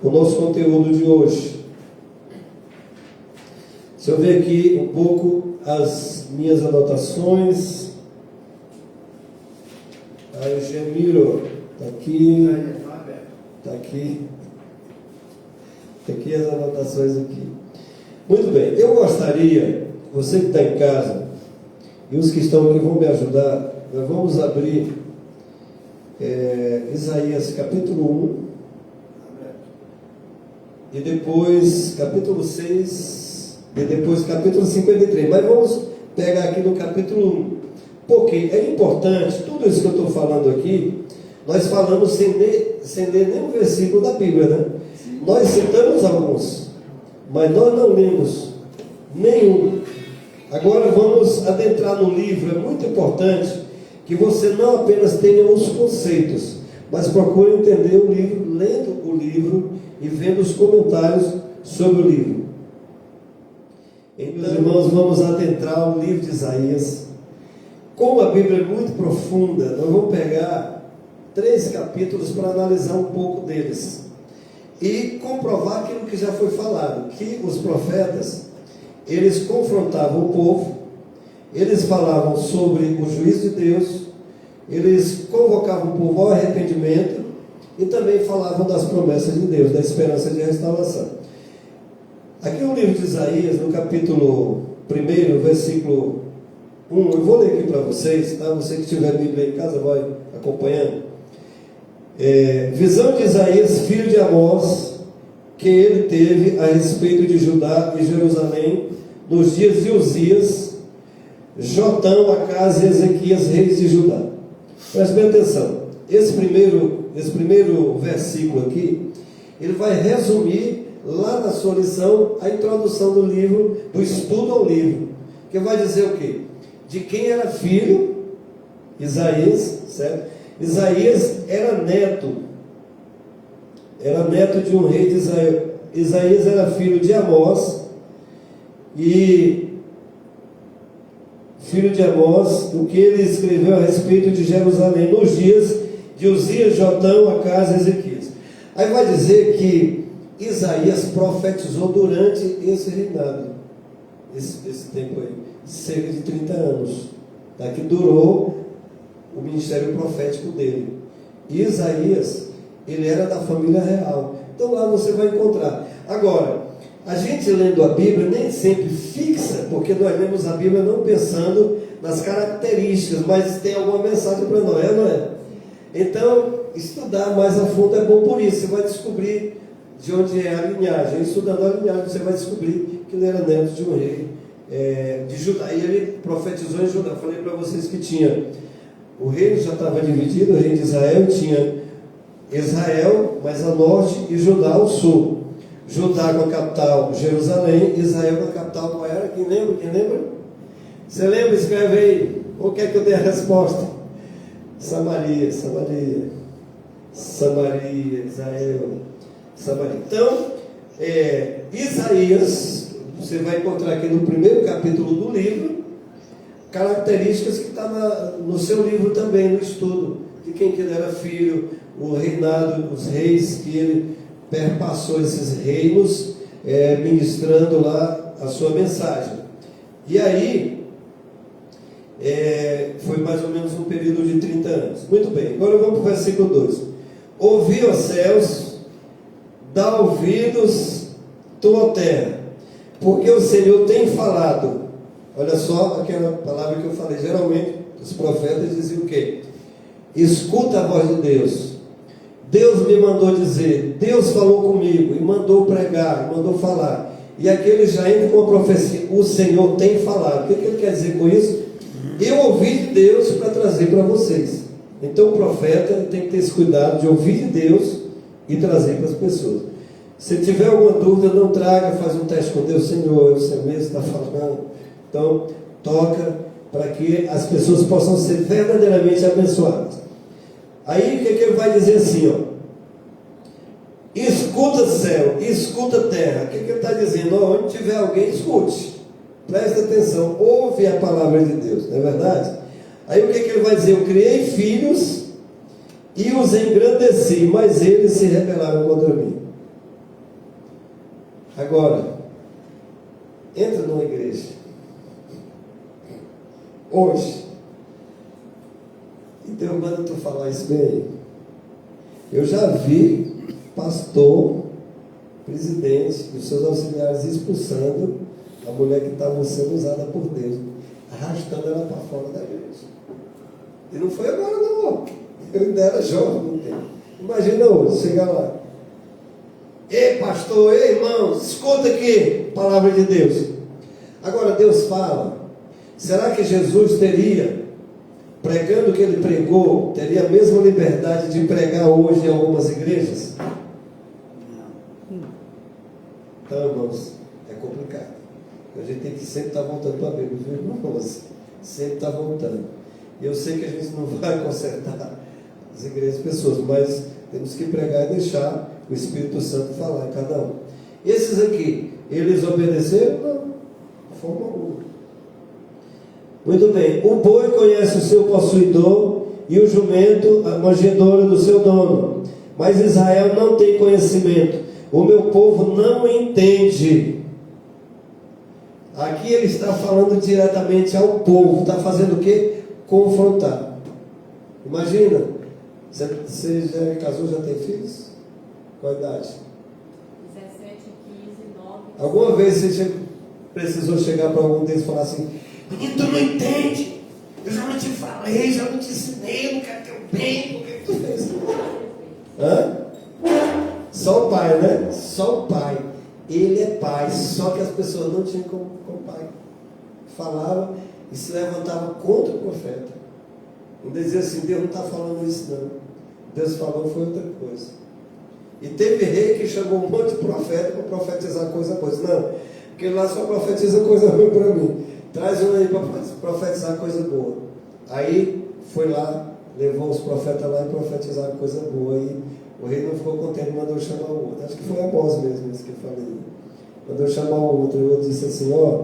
o nosso conteúdo de hoje. Deixa eu ver aqui um pouco as minhas anotações. Aí, Gemiro, está aqui. Está aqui. Está aqui as anotações aqui. Muito bem, eu gostaria, você que está em casa, e os que estão aqui vão me ajudar, nós vamos abrir Isaías capítulo 1, e depois capítulo 6 e depois capítulo 53. Mas vamos pegar aqui no capítulo 1. Porque é importante, tudo isso que eu estou falando aqui, nós falamos sem ler nenhum versículo da Bíblia, né? Nós citamos alguns, mas nós não lemos nenhum. Agora vamos adentrar no livro. É muito importante que você não apenas tenha os conceitos, mas procure entender o livro, lendo o livro e vendo os comentários sobre o livro. Então, irmãos, vamos adentrar o livro de Isaías. Como a Bíblia é muito profunda, nós vamos pegar 3 capítulos para analisar um pouco deles e comprovar aquilo que já foi falado, que os profetas, eles confrontavam o povo, eles falavam sobre o juízo de Deus, eles convocavam o povo ao arrependimento e também falavam das promessas de Deus, da esperança de restauração. Aqui no livro de Isaías, no capítulo 1, versículo 1, eu vou ler aqui para vocês, tá? Você que tiver Bíblia em casa vai acompanhando. Visão de Isaías, filho de Amós, que ele teve a respeito de Judá e Jerusalém nos dias de Uzias, Jotão, Acás e Ezequias, reis de Judá. Preste bem atenção. Esse primeiro versículo aqui, ele vai resumir lá na sua lição a introdução do livro, do estudo ao livro, que vai dizer o quê? De quem era filho? Isaías, certo? Isaías era neto de um rei de Israel. Isaías era filho de Amós, e filho de Amós, o que ele escreveu a respeito de Jerusalém nos dias de Uzias, Jotão, Acás e Ezequias. Aí vai dizer que Isaías profetizou durante esse reinado, esse tempo aí, cerca de 30 anos, tá? Que durou o ministério profético dele. E Isaías, ele era da família real. Então lá você vai encontrar. Agora, a gente lendo a Bíblia nem sempre fixa, porque nós lemos a Bíblia não pensando nas características, mas tem alguma mensagem para nós, não é? Então, estudar mais a fundo é bom por isso. Você vai descobrir de onde é a linhagem. Estudando a linhagem, você vai descobrir que ele era neto de um rei de Judá. E ele profetizou em Judá. Falei para vocês que tinha, o reino já estava dividido, o reino de Israel tinha Israel mais a norte e Judá ao sul. Judá com a capital Jerusalém, Israel com a capital qual era? Quem lembra? Você lembra? Escreve aí. Ou quer que eu dê a resposta? Samaria, Israel, Samaria. Então, Isaías, você vai encontrar aqui no primeiro capítulo do livro, características que está no seu livro também, no estudo, de quem que ele era filho, o reinado, os reis que ele perpassou esses reinos, ministrando lá a sua mensagem. E aí, foi mais ou menos um período de 30 anos. Muito bem, agora vamos para o versículo 2. Ouvi, ó céus, dá ouvidos, tua terra, porque o Senhor tem falado. Olha só aquela palavra que eu falei. Geralmente, os profetas diziam o quê? Escuta a voz de Deus. Deus me mandou dizer, Deus falou comigo, e mandou pregar, mandou falar. E aqui ele já entra com a profecia, o Senhor tem falado. O que ele quer dizer com isso? Eu ouvi de Deus para trazer para vocês. Então o profeta tem que ter esse cuidado de ouvir de Deus e trazer para as pessoas. Se tiver alguma dúvida, não traga, faz um teste com Deus. Senhor, o Senhor mesmo está falando. Então, toca para que as pessoas possam ser verdadeiramente abençoadas. Aí o que ele vai dizer assim, ó? Escuta céu, escuta terra. O que ele está dizendo? Ó, onde tiver alguém, escute. Presta atenção, ouve a palavra de Deus, não é verdade? Aí o que ele vai dizer? Eu criei filhos e os engrandeci, mas eles se rebelaram contra mim. Agora, entra numa igreja hoje e Deus manda tu falar isso bem. Eu já vi pastor, presidente e os seus auxiliares expulsando a mulher que estava sendo usada por Deus, arrastando ela para fora da igreja. E não foi agora não, eu ainda era jovem no tempo. Imagina hoje, chegar lá, ei pastor, ei irmãos, escuta aqui, palavra de Deus. Agora Deus fala, será que Jesus teria, pregando o que ele pregou, teria a mesma liberdade de pregar hoje em algumas igrejas? Então, irmãos, é complicado. A gente tem que sempre estar voltando para a Bíblia, viu, irmãos? Sempre estar voltando. E eu sei que a gente não vai consertar as igrejas e pessoas, mas temos que pregar e deixar o Espírito Santo falar em cada um. Esses aqui, eles obedeceram? Não, de forma alguma. Muito bem. O boi conhece o seu possuidor e o jumento a manjedoura do seu dono. Mas Israel não tem conhecimento. O meu povo não entende. Aqui ele está falando diretamente ao povo. Está fazendo o quê? Confrontar. Imagina. Você já casou, já tem filhos? Qual a idade? 17, 15, 9. Alguma vez você precisou chegar para algum deles e falar assim: menino, tu não entende? Eu já não te falei, já não te ensinei, não quero teu bem, por que tu fez? Hã? Só o pai, né? Só o pai. Ele é pai, só que as pessoas não tinham como pai. Falavam e se levantavam contra o profeta. Ainda dizia assim: Deus não está falando isso não. Deus falou foi outra coisa. E teve rei que chamou um monte de profeta para profetizar coisa. Não, porque lá só profetiza coisa ruim para mim. Traz um aí para profetizar coisa boa. Aí foi lá, levou os profetas lá e profetizaram coisa boa. E o rei não ficou contente, mandou chamar o outro. Acho que foi Amós mesmo, isso que eu falei. Mandou chamar o outro. E o outro disse assim: ó,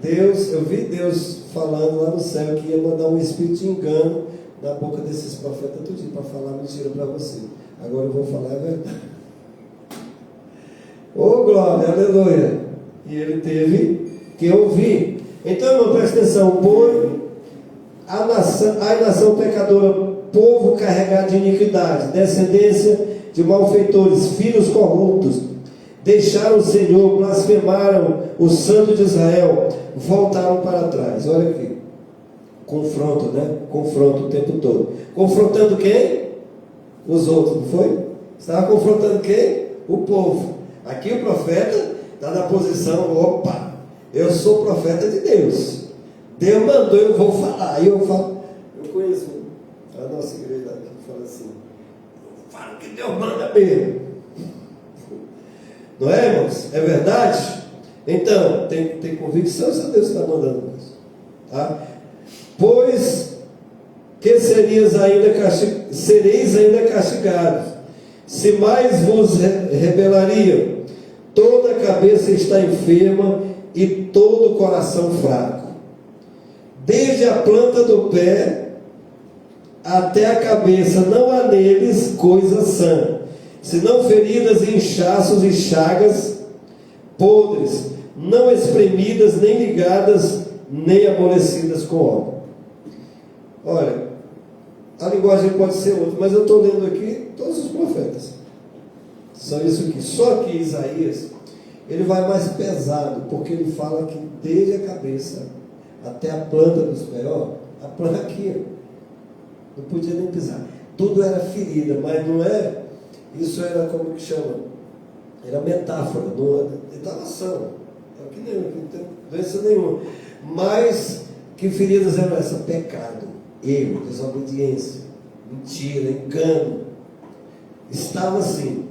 Deus, eu vi Deus falando lá no céu que ia mandar um espírito de engano na boca desses profetas tudinho para falar mentira para você. Agora eu vou falar a verdade. Ô glória, aleluia. E ele teve que ouvir. Então, irmão, presta atenção: o boi, a nação pecadora, povo carregado de iniquidade, descendência de malfeitores, filhos corruptos, deixaram o Senhor, blasfemaram o Santo de Israel, voltaram para trás. Olha aqui, confronto, né? Confronto o tempo todo. Confrontando quem? Os outros, não foi? Estava confrontando quem? O povo. Aqui o profeta está na posição: opa, eu sou profeta de Deus. Deus mandou, eu vou falar. Aí eu falo, eu conheço a nossa igreja aqui que fala assim: fala que Deus manda mesmo. Não é, irmãos? É verdade? Então, tem convicção se Deus está mandando isso. Tá? Pois que sereis ainda castigados, se mais vos rebelariam. Toda a cabeça está enferma e todo o coração fraco. Desde a planta do pé até a cabeça não há neles coisa sã, senão feridas, inchaços e chagas podres, não espremidas, nem ligadas, nem amolecidas com óleo. Olha, a linguagem pode ser outra, mas eu estou lendo aqui todos os profetas. Só isso aqui. Só que Isaías, ele vai mais pesado, porque ele fala que desde a cabeça até a planta dos pés, ó, a planta aqui, ó, não podia nem pisar. Tudo era ferida, mas não é. Isso era como que chama? Era metáfora, não estava são. Aqui não tem doença nenhuma. Mas que feridas eram essas? Pecado, erro, desobediência, mentira, engano. Estava assim.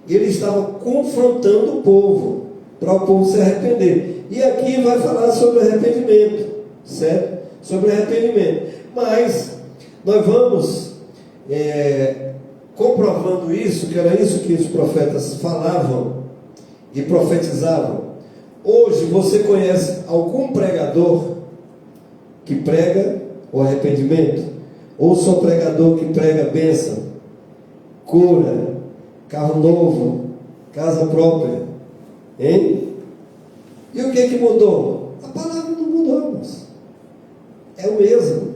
Ele estava confrontando o povo, para o povo se arrepender. E aqui vai falar sobre arrependimento, certo? Sobre arrependimento. Mas nós vamos comprovando isso, que era isso que os profetas falavam e profetizavam. Hoje você conhece algum pregador que prega o arrependimento? Ou só pregador que prega bênção, cura, carro novo, casa própria, hein? E o que mudou? A palavra não mudou, irmãos. É o mesmo.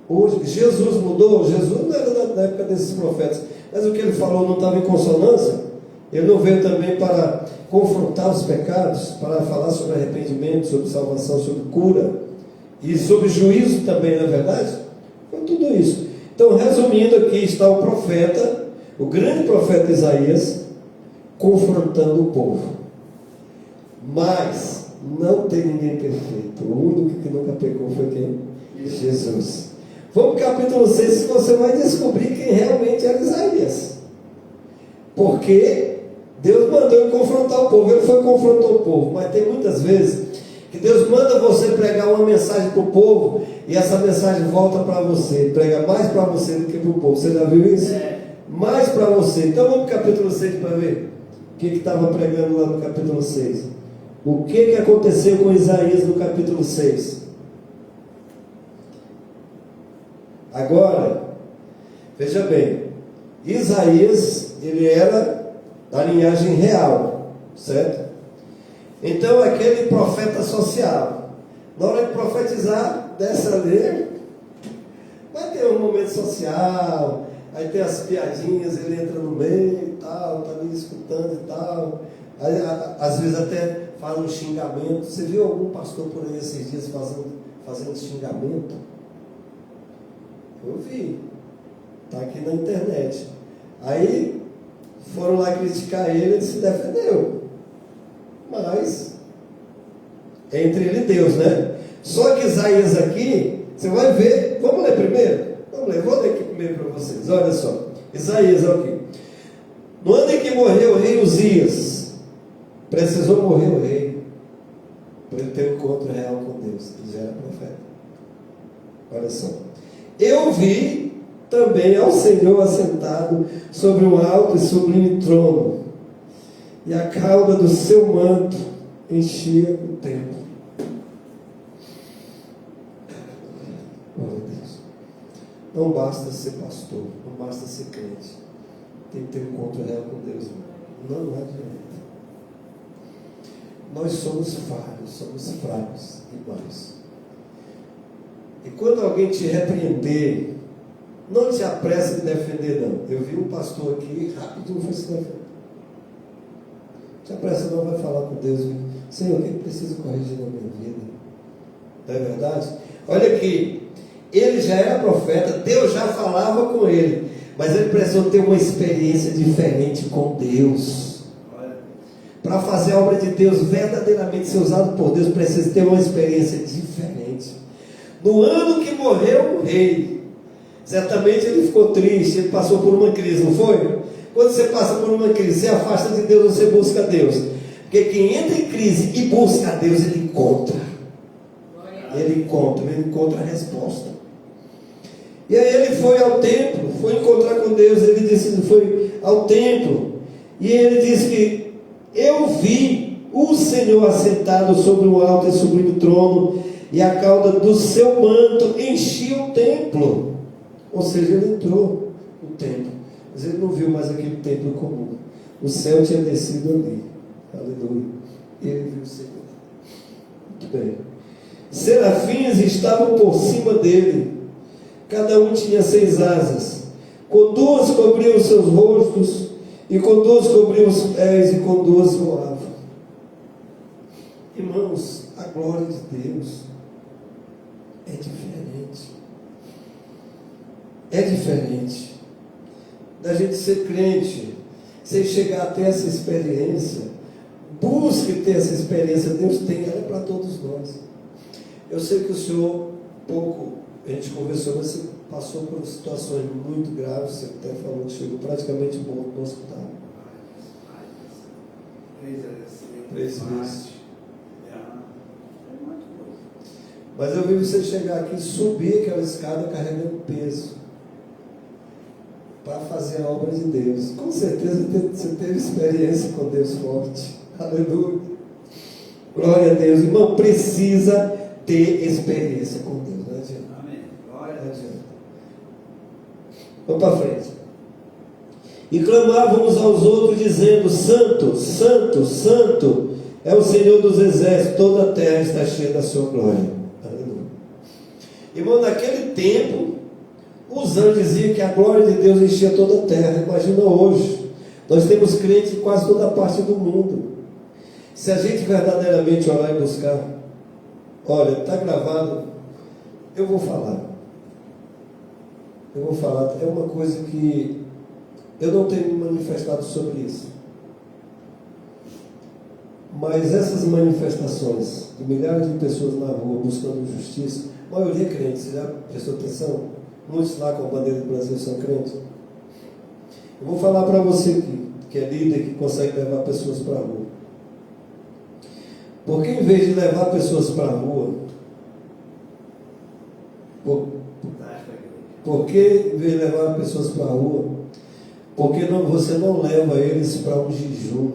Hoje, Jesus mudou. Jesus não era da época desses profetas, mas o que ele falou não estava em consonância. Ele não veio também para confrontar os pecados, para falar sobre arrependimento, sobre salvação, sobre cura e sobre juízo também, não é verdade? Foi tudo isso. Então, resumindo, aqui está o profeta, o grande profeta Isaías, confrontando o povo. Mas Não tem ninguém perfeito. O único que nunca pecou foi quem? Jesus. Vamos para o capítulo 6, você vai descobrir quem realmente era Isaías. Porque Deus mandou ele confrontar o povo. Ele foi e confrontou o povo. Mas tem muitas vezes que Deus manda você pregar uma mensagem para o povo e essa mensagem volta para você. Prega mais para você do que para o povo. Você já viu isso? Mais para você. Então vamos para o capítulo 6 para ver o que estava pregando lá no capítulo 6. O que aconteceu com Isaías no capítulo 6? Agora, veja bem, Isaías, ele era da linhagem real, certo? Então, aquele profeta social, na hora de profetizar dessa lei, vai ter um momento social, aí tem as piadinhas, ele entra no meio e tal, está ali escutando e tal, aí, às vezes até fala um xingamento. Você viu algum pastor por aí esses dias fazendo xingamento? Eu vi, está aqui na internet. Aí foram lá criticar ele se defendeu. Mas entre ele e Deus, né? Só que Isaías aqui, você vai ver, vamos ler primeiro? Vamos ler, vou ler aqui primeiro para vocês, olha só. Isaías aqui. No ano em que morreu o rei Uzias, precisou morrer o rei para ele ter um encontro real com Deus. Ele já era profeta. Olha só. Eu vi também ao Senhor assentado sobre um alto e sublime trono, e a cauda do seu manto enchia o templo. Glória a Deus. Não basta ser pastor, não basta ser crente. Tem que ter um encontro real com Deus. Não adianta. Nós somos falhos, somos fracos demais. E quando alguém te repreender, não te apresse em defender, não. Eu vi um pastor aqui, rapidinho foi se defender. Te apressa não, vai falar com Deus. Senhor, o que precisa corrigir na minha vida? Não é verdade? Olha aqui, ele já era profeta, Deus já falava com ele, mas ele precisou ter uma experiência diferente com Deus. Para fazer a obra de Deus verdadeiramente ser usado por Deus, precisa ter uma experiência diferente. No ano que morreu o rei, certamente ele ficou triste, ele passou por uma crise, não foi? Quando você passa por uma crise, você afasta de Deus, você busca Deus. Porque quem entra em crise e busca a Deus, ele encontra. Ele encontra a resposta. E aí ele foi ao templo, foi encontrar com Deus, ele disse, foi ao templo, e ele disse que eu vi o Senhor assentado sobre um alto e sublime trono, e a cauda do seu manto enchia o templo. Ou seja, ele entrou no templo, mas ele não viu mais aquele templo comum. O céu tinha descido ali. Aleluia. E ele viu o Senhor. Muito bem. Serafins estavam por cima dele. Cada um tinha 6 asas. Com 2 cobriam os seus rostos, e com 2 cobriam os pés, e com 2 voavam. Irmãos, a glória de Deus é diferente. É diferente da gente ser crente, sem chegar a ter essa experiência. Busque ter essa experiência. Deus tem, ela é para todos nós. Eu sei que o senhor, pouco, a gente conversou, mas você passou por situações muito graves. Você até falou que chegou praticamente morto no hospital. 3 vezes. Mas eu vi você chegar aqui, subir aquela escada carregando peso para fazer a obra de Deus. Com certeza você teve experiência com Deus forte. Aleluia. Glória a Deus. Irmão, precisa ter experiência com Deus. Não adianta. Amém. Glória a Não Deus. adianta. Vamos para frente. E clamávamos aos outros, dizendo: Santo, Santo, Santo é o Senhor dos exércitos, toda a terra está cheia da sua glória. Aleluia. Irmão, naquele tempo, os anjos diziam que a glória de Deus enchia toda a terra. Imagina hoje, nós temos crentes em quase toda a parte do mundo. Se a gente verdadeiramente orar e buscar, olha, está gravado, eu vou falar, é uma coisa que eu não tenho me manifestado sobre isso. Mas essas manifestações de milhares de pessoas na rua buscando justiça, a maioria é crente, você já prestou atenção? Muitos lá com a bandeira do Brasil são crentes. Eu vou falar para você aqui, que é líder, que consegue levar pessoas para a rua. Porque em vez de levar pessoas para a rua, porque em vez de levar pessoas para a rua, porque você não leva eles para um jejum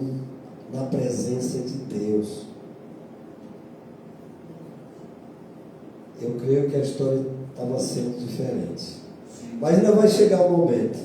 na presença de Deus? Eu creio que a história estava sendo diferente. Mas ainda vai chegar o momento.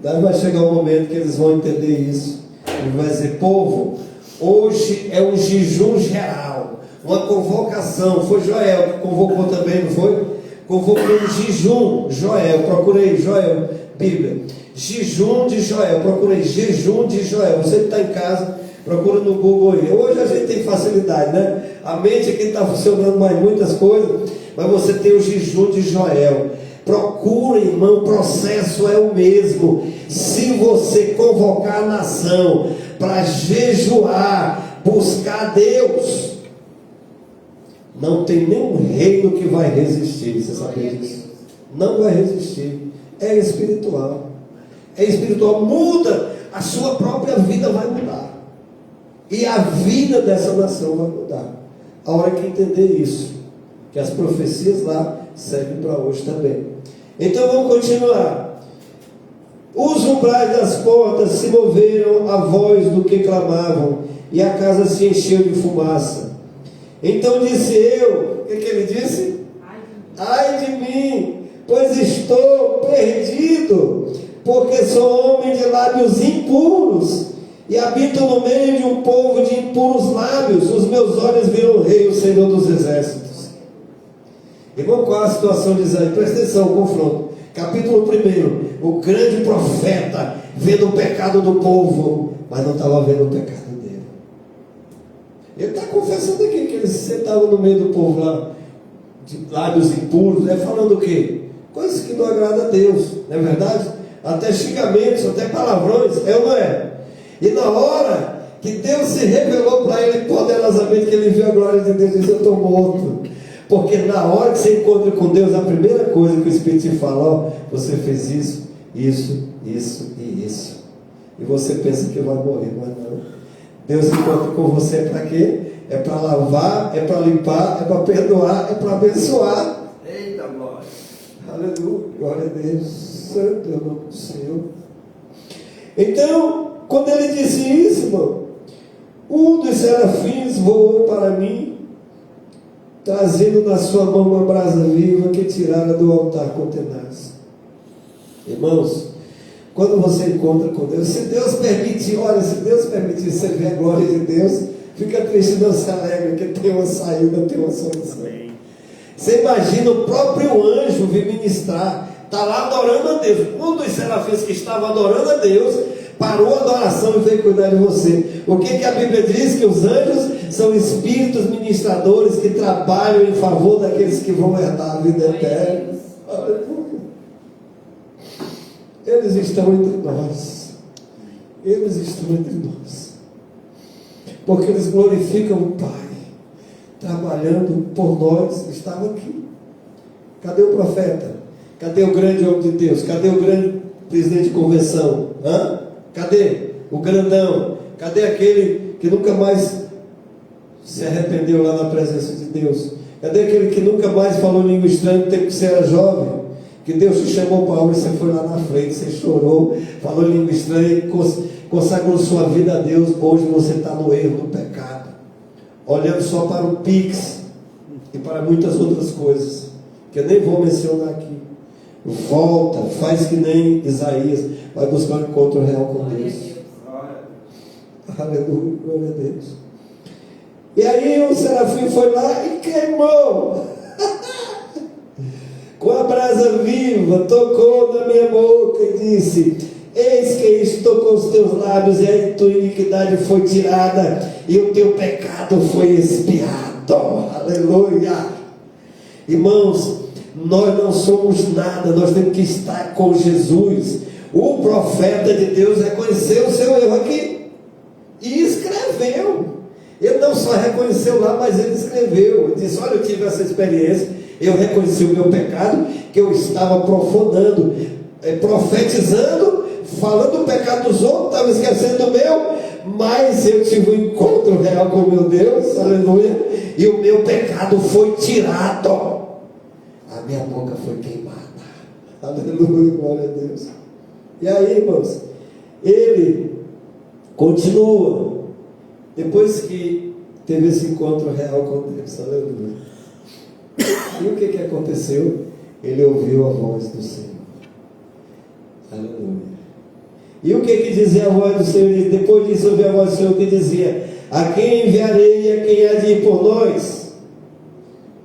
Ainda vai chegar o momento que eles vão entender isso. E vai dizer: povo, hoje é um jejum geral, uma convocação. Foi Joel que convocou também, não foi? Convocou um jejum. Joel, procurei Joel, Bíblia. Jejum de Joel, procurei jejum de Joel. Você que está em casa, procura no Google aí. Hoje a gente tem facilidade, né? A mente aqui está funcionando mais muitas coisas, mas você tem o jejum de Joel. Procura, irmão, o processo é o mesmo. Se você convocar a nação para jejuar, buscar Deus, não tem nenhum reino que vai resistir. Você sabia disso? Não vai resistir. É espiritual. É espiritual. Muda. A sua própria vida vai mudar. E a vida dessa nação vai mudar. A hora que entender isso, que as profecias lá servem para hoje também. Então vamos continuar. Os umbrais das portas se moveram à voz do que clamavam, e a casa se encheu de fumaça. Então disse eu, o que ele disse? Ai de mim, pois estou perdido, porque sou homem de lábios impuros, e habito no meio de um povo de impuros lábios. Os meus olhos viram o Rei, o Senhor dos Exércitos. Irmão, qual a situação de Isaías? Presta atenção, o confronto. Capítulo 1, o grande profeta vendo o pecado do povo, mas não estava vendo o pecado dele. Ele está confessando aqui que ele se sentava no meio do povo lá, de lábios impuros, falando o quê? Coisas que não agradam a Deus, não é verdade? Até xingamentos, até palavrões, é ou não é? E na hora que Deus se revelou para ele poderosamente, que ele viu a glória de Deus, ele disse: eu estou morto. Porque na hora que você encontra com Deus, a primeira coisa que o Espírito te fala: ó, você fez isso, isso, isso e isso. E você pensa que vai morrer, mas não. Deus encontra com você é para quê? É para lavar, é para limpar, é para perdoar, é para abençoar. Eita glória! Aleluia, glória a Deus. Santo é o nome do Senhor. Então, quando ele disse isso, irmão, um dos serafins voou para mim, trazendo na sua mão uma brasa viva que tirara do altar com tenaz. Irmãos, quando você encontra com Deus, se Deus permitir, olha, se Deus permitir você ver a glória de Deus, fica triste, não se alegra, que tem uma saída, tem uma solução. Você imagina o próprio anjo vir ministrar, está lá adorando a Deus. Um dos serafins que estava adorando a Deus parou a adoração e veio cuidar de você. O que a Bíblia diz? Que os anjos são espíritos ministradores que trabalham em favor daqueles que vão herdar a vida eterna. Aleluia. Eles estão entre nós. Eles estão entre nós. Porque eles glorificam o Pai, trabalhando por nós. Estava aqui. Cadê o profeta? Cadê o grande homem de Deus? Cadê o grande presidente de convenção? Cadê o grandão? Cadê aquele que nunca mais se arrependeu lá na presença de Deus? Cadê aquele que nunca mais falou língua estranha no tempo que você era jovem? Que Deus te chamou para a obra e você foi lá na frente, você chorou, falou língua estranha, consagrou sua vida a Deus. Hoje você está no erro, no pecado, olhando só para o Pix e para muitas outras coisas que eu nem vou mencionar aqui. Volta, faz que nem Isaías, vai buscar um encontro real com Deus. Aleluia, glória a Deus. E aí o serafim foi lá e queimou com a brasa viva, tocou na minha boca e disse: eis que estou com os teus lábios, e a tua iniquidade foi tirada, e o teu pecado foi expiado. Aleluia. Irmãos, nós não somos nada, nós temos que estar com Jesus. O profeta de Deus reconheceu o seu erro aqui e escreveu. não só reconheceu lá, mas ele escreveu. Ele disse: olha, eu tive essa experiência, eu reconheci o meu pecado, que eu estava profanando, profetizando, falando do pecado dos outros, estava esquecendo do meu, mas eu tive um encontro real com o meu Deus, aleluia, e o meu pecado foi tirado, a minha boca foi queimada, aleluia, glória a Deus. E aí, irmãos, ele continua, depois que teve esse encontro real com Deus, aleluia. E o que aconteceu? Ele ouviu a voz do Senhor, aleluia. E o que dizia a voz do Senhor? Depois disso ouviu a voz do Senhor que dizia: a quem enviarei e a quem há de ir por nós?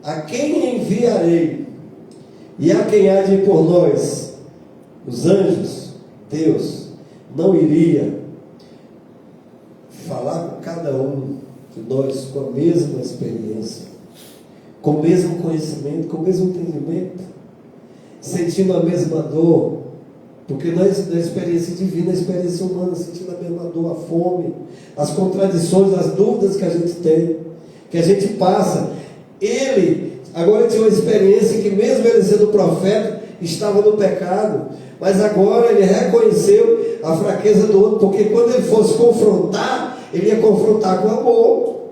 A quem enviarei e a quem há de ir por nós? Os anjos, Deus, não iria falar com cada um de nós com a mesma experiência, com o mesmo conhecimento, com o mesmo entendimento, sentindo a mesma dor? Porque nós, na experiência divina, na experiência humana, sentindo a mesma dor, a fome, as contradições, as dúvidas que a gente tem, que a gente passa. Ele agora tinha uma experiência que, mesmo ele sendo profeta, estava no pecado, mas agora ele reconheceu a fraqueza do outro, porque quando ele fosse confrontar, ele ia confrontar com amor.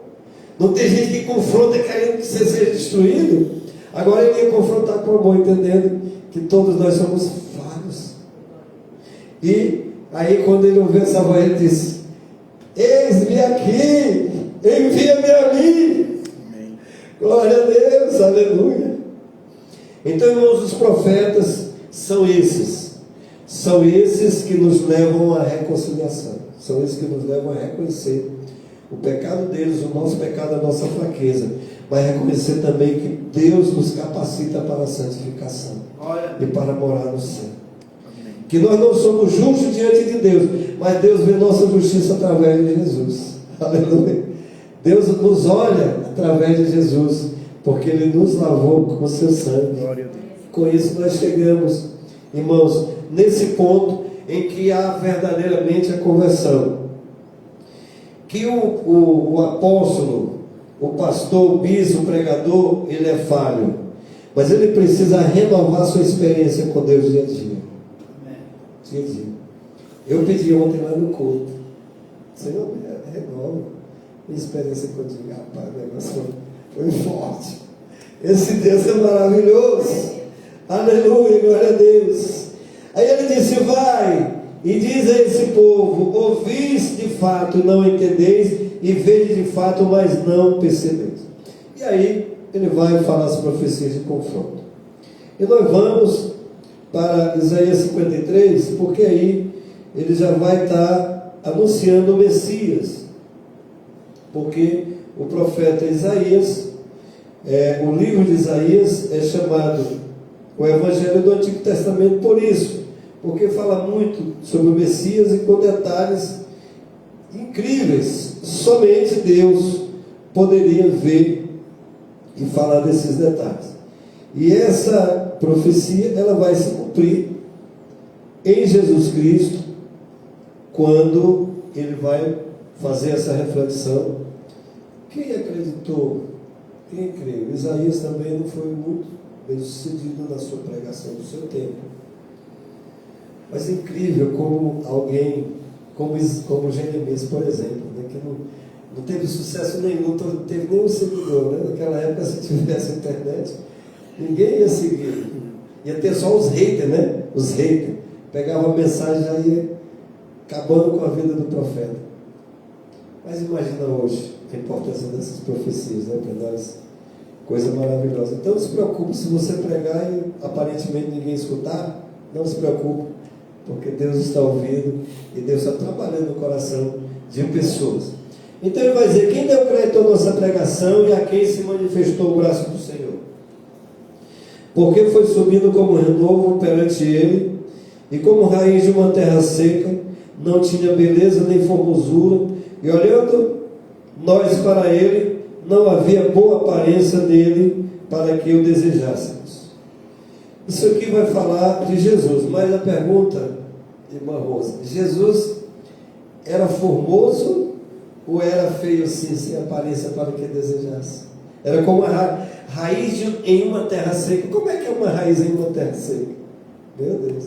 Não tem gente que confronta querendo que você seja destruído. Agora ele ia confrontar com amor, entendendo que todos nós somos falhos. E aí, quando ele ouviu essa voz, ele disse: eis-me aqui, envia-me a mim. Amém. Glória a Deus, aleluia. Então, irmãos, os profetas são esses que nos levam à reconciliação, são esses que nos levam a reconhecer o pecado deles, o nosso pecado, a nossa fraqueza, mas reconhecer também que Deus nos capacita para a santificação e para morar no céu. Que nós não somos justos diante de Deus, mas Deus vê nossa justiça através de Jesus. Aleluia. Deus nos olha através de Jesus, porque Ele nos lavou com o seu sangue. Com isso nós chegamos, irmãos, nesse ponto em que há verdadeiramente a conversão. Que o apóstolo, o pastor, o bispo, o pregador, ele é falho, mas ele precisa renovar sua experiência com Deus dia a dia. Dia a dia. Eu pedi ontem lá no culto: Senhor, renova minha experiência contigo. Rapaz, o negócio foi forte. Esse Deus é maravilhoso. Aleluia, glória a Deus. Aí ele disse: vai e diz a esse povo: ouvis de fato e não entendeis, e vede de fato, mas não percebeis. E aí ele vai falar as profecias de confronto. E nós vamos para Isaías 53, porque aí ele já vai estar anunciando o Messias. Porque o profeta Isaías, o livro de Isaías é chamado o Evangelho do Antigo Testamento por isso, porque fala muito sobre o Messias e com detalhes incríveis. Somente Deus poderia ver e falar desses detalhes. E essa profecia, ela vai se cumprir em Jesus Cristo, quando ele vai fazer essa reflexão. Quem acreditou? Quem creu? Isaías também não foi muito bem sucedido na sua pregação do seu tempo. Mas é incrível como alguém, como Jeremias, por exemplo, né, que não teve sucesso nenhum, não teve nenhum seguidor, né? Naquela época, se tivesse internet, ninguém ia seguir, ia ter só os haters, né? Os haters pegavam a mensagem e já ia acabando com a vida do profeta. Mas imagina hoje a importância dessas profecias, né, para nós, coisa maravilhosa. Então não se preocupe se você pregar e aparentemente ninguém escutar, não se preocupe, porque Deus está ouvindo e Deus está trabalhando no coração de pessoas. Então ele vai dizer: quem deu crédito à nossa pregação e a quem se manifestou o braço do Senhor? Porque foi subindo como renovo perante ele, e como raiz de uma terra seca, não tinha beleza nem formosura, e olhando nós para ele, não havia boa aparência nele para que o desejássemos. Isso aqui vai falar de Jesus, mas a pergunta, irmã Rosa, Jesus era formoso Ou era feio sim, sem aparência para o que desejasse? Era como a raiz em uma terra seca. Como é que é uma raiz em uma terra seca? Meu Deus.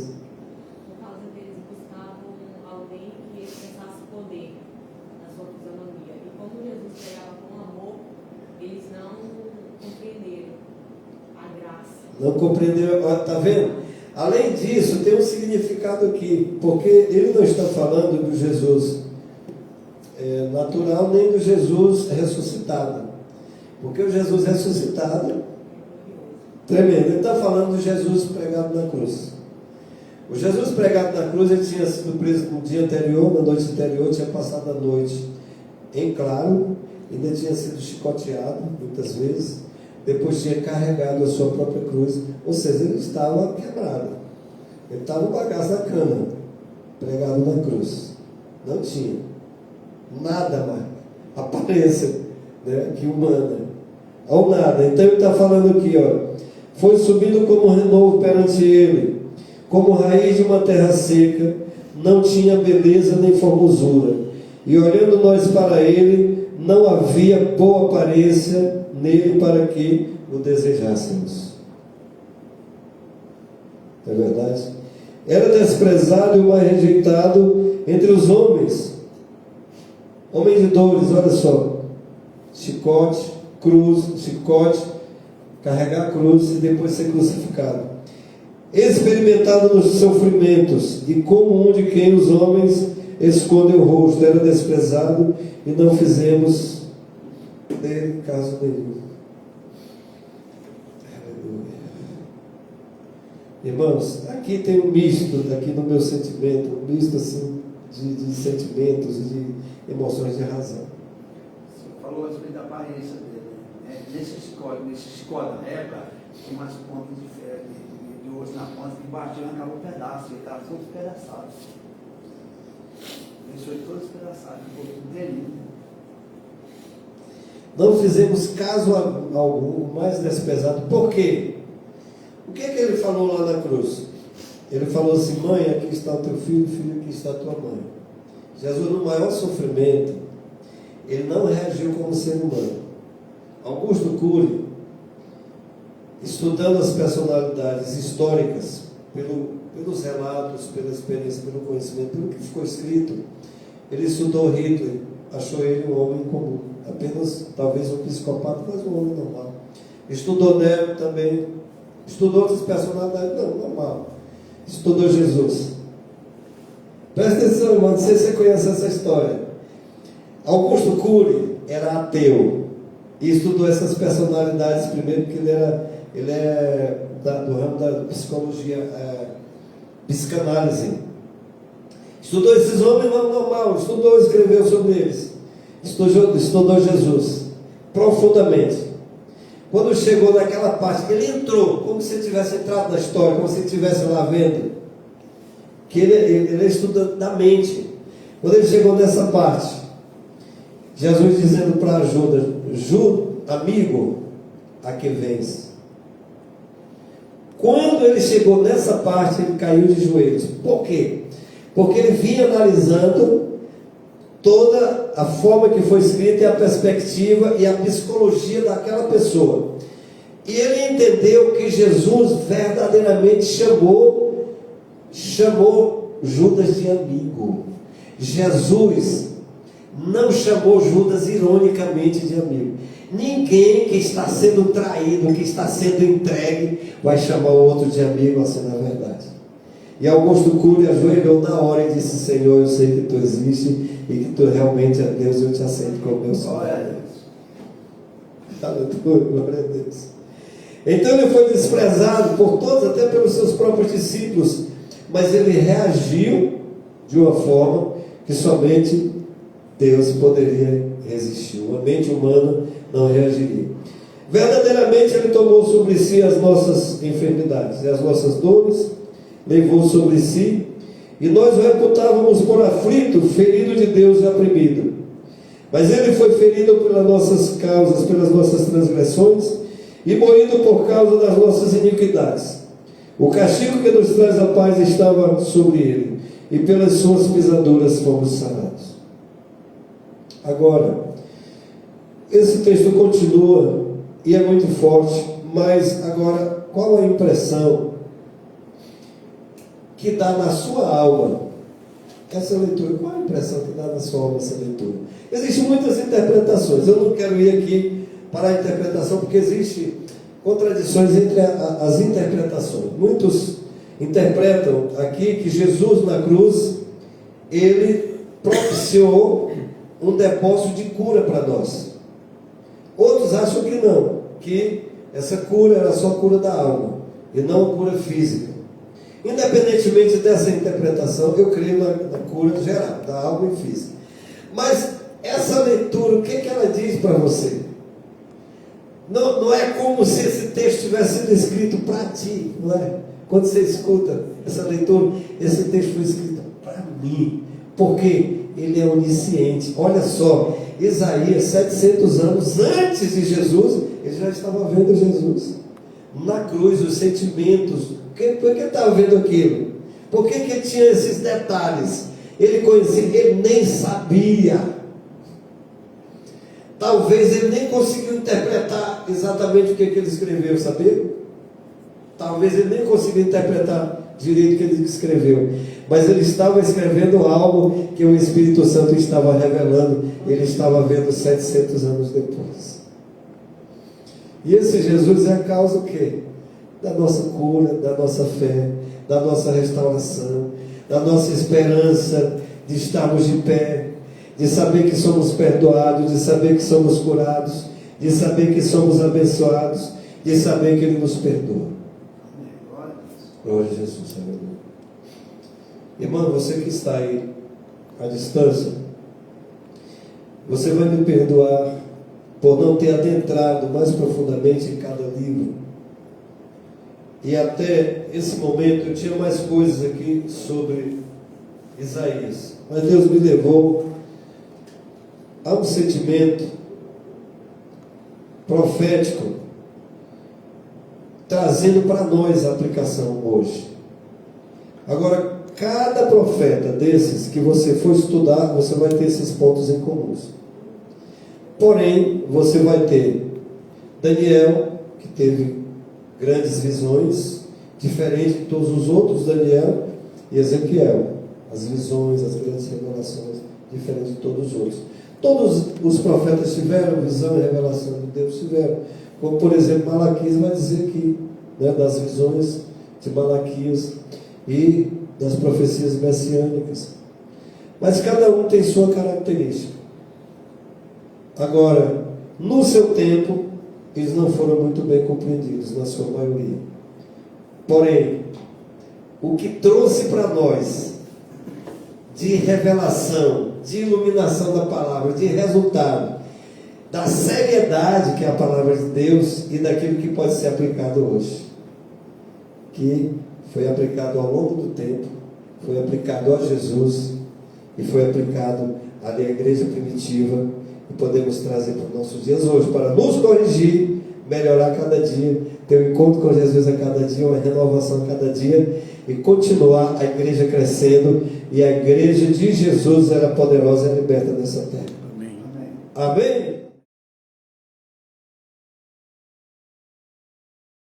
Por causa deles buscavam alguém que expressasse poder na sua fisionomia. E como Jesus pregava com amor, eles não compreenderam a graça. Não compreenderam, está vendo? Além disso, tem um significado aqui, porque ele não está falando do Jesus natural, nem do Jesus ressuscitado. Porque o Jesus ressuscitado, tremendo, ele está falando do Jesus pregado na cruz. O Jesus pregado na cruz, ele tinha sido preso no dia anterior, na noite anterior, tinha passado a noite em claro, ainda tinha sido chicoteado muitas vezes, depois tinha carregado a sua própria cruz, ou seja, ele estava quebrado, ele estava no bagaço da cana, pregado na cruz, não tinha nada mais, aparência, né, que humana, ao nada. Então ele está falando aqui, ó, foi subindo como renovo perante ele, como raiz de uma terra seca, não tinha beleza nem formosura, e olhando nós para ele, não havia boa aparência nele para que o desejássemos. É verdade? Era desprezado e o mais rejeitado entre os homens, homem de dores, olha só, chicote, cruz, chicote, carregar a cruz e depois ser crucificado, experimentado nos sofrimentos e como um de quem os homens escondem o rosto, era desprezado e não fizemos dele caso nenhum. Aleluia. Irmãos, aqui tem um misto, aqui no meu sentimento, um misto assim de sentimentos e de emoções de razão. Você falou a respeito da aparência dele, né? Nesse chicote da época, tinha umas pontas de osso na ponta que batiam e acabou um pedaço, ele estava todo despedaçado. Ele foi todo despedaçado, ficou tudo dele. Não fizemos caso algum, mais desprezado. Por quê? O que é que ele falou lá na cruz? Ele falou assim: mãe, aqui está o teu filho, filho, aqui está a tua mãe. Jesus, no maior sofrimento, ele não reagiu como ser humano. Augusto Cury, estudando as personalidades históricas, pelos relatos, pela experiência, pelo conhecimento, pelo que ficou escrito, ele estudou Hitler, achou ele um homem comum, apenas talvez um psicopata, mas um homem normal. Estudou Nero também, estudou outras personalidades, não, normal. Estudou Jesus. Presta atenção, irmão, não sei se você conhece essa história. Augusto Cury era ateu e estudou essas personalidades primeiro, porque ele é do ramo da psicologia, psicanálise. Estudou esses homens normal, estudou, escreveu sobre eles. Estudou Jesus profundamente. Quando chegou naquela parte, ele entrou, como se ele tivesse entrado na história, como se ele estivesse lá vendo. Que ele é estudante da mente. Quando ele chegou nessa parte, Jesus dizendo para Judas: amigo, a que vens? Quando ele chegou nessa parte, ele caiu de joelhos. Por quê? Porque ele vinha analisando toda a forma que foi escrita e a perspectiva e a psicologia daquela pessoa. E ele entendeu que Jesus verdadeiramente chamou Judas de amigo. Jesus não chamou Judas ironicamente de amigo. Ninguém que está sendo traído, que está sendo entregue, vai chamar o outro de amigo, assim na verdade. E Augusto Cury ajoelhou na hora e disse: Senhor, eu sei que tu existe e que tu realmente é Deus, eu te aceito como meu Senhor. Glória a Deus. Então ele foi desprezado por todos, até pelos seus próprios discípulos, mas ele reagiu de uma forma que somente Deus poderia resistir. Uma mente humana não reagiria. Verdadeiramente ele tomou sobre si as nossas enfermidades e as nossas dores, levou sobre si, e nós o reputávamos por aflito, ferido de Deus e oprimido. Mas ele foi ferido pelas nossas causas, pelas nossas transgressões, e moído por causa das nossas iniquidades. O castigo que nos traz a paz estava sobre ele, e pelas suas pisaduras fomos sarados. Agora, esse texto continua e é muito forte, mas agora, qual a impressão que dá na sua alma essa leitura? Qual a impressão que dá na sua alma essa leitura? Existem muitas interpretações, eu não quero ir aqui para a interpretação, porque existem contradições entre as interpretações. Muitos interpretam aqui que Jesus na cruz, ele propiciou um depósito de cura para nós. Outros acham que não, que essa cura era só cura da alma e não cura física. Independentemente dessa interpretação, eu creio na cura geral, da alma e física. Mas essa leitura, o que ela diz para você? Não é como se esse texto tivesse sido escrito para ti, não é? Quando você escuta essa leitura, esse texto foi escrito para mim, porque ele é onisciente. Olha só, Isaías, 700 anos antes de Jesus, ele já estava vendo Jesus na cruz, os sentimentos. Por que estava vendo aquilo? Por que ele tinha esses detalhes? Ele conhecia, ele nem sabia. Talvez ele nem conseguiu interpretar exatamente o que ele escreveu, sabia? Talvez ele nem conseguiu interpretar direito o que ele escreveu. Mas ele estava escrevendo algo que o Espírito Santo estava revelando. Ele estava vendo 700 anos depois. E esse Jesus é a causa o quê? Da nossa cura, da nossa fé, da nossa restauração, da nossa esperança de estarmos de pé, de saber que somos perdoados, de saber que somos curados, de saber que somos abençoados, de saber que Ele nos perdoa. Glória a Jesus, aleluia. Irmão, você que está aí à distância, você vai me perdoar por não ter adentrado mais profundamente em cada livro. E até esse momento eu tinha mais coisas aqui sobre Isaías, mas Deus me levou a um sentimento profético, trazendo para nós a aplicação hoje. Agora, cada profeta desses que você for estudar, você vai ter esses pontos em comuns. Porém, você vai ter Daniel, que teve grandes visões, diferente de todos os outros, Daniel e Ezequiel. As visões, as grandes revelações, diferente de todos os outros. Todos os profetas tiveram visão e revelação de Deus, tiveram. Como, por exemplo, Malaquias vai dizer aqui, né, das visões de Malaquias e das profecias messiânicas. Mas cada um tem sua característica. Agora, no seu tempo, eles não foram muito bem compreendidos, na sua maioria. Porém, o que trouxe para nós de revelação, de iluminação da palavra, de resultado, da seriedade que é a palavra de Deus e daquilo que pode ser aplicado hoje, que foi aplicado ao longo do tempo, foi aplicado a Jesus e foi aplicado ali à igreja primitiva, e podemos trazer para os nossos dias hoje, para nos corrigir, melhorar cada dia, ter um encontro com Jesus a cada dia, uma renovação a cada dia, e continuar a igreja crescendo, e a igreja de Jesus era poderosa e liberta nessa terra. Amém. Amém?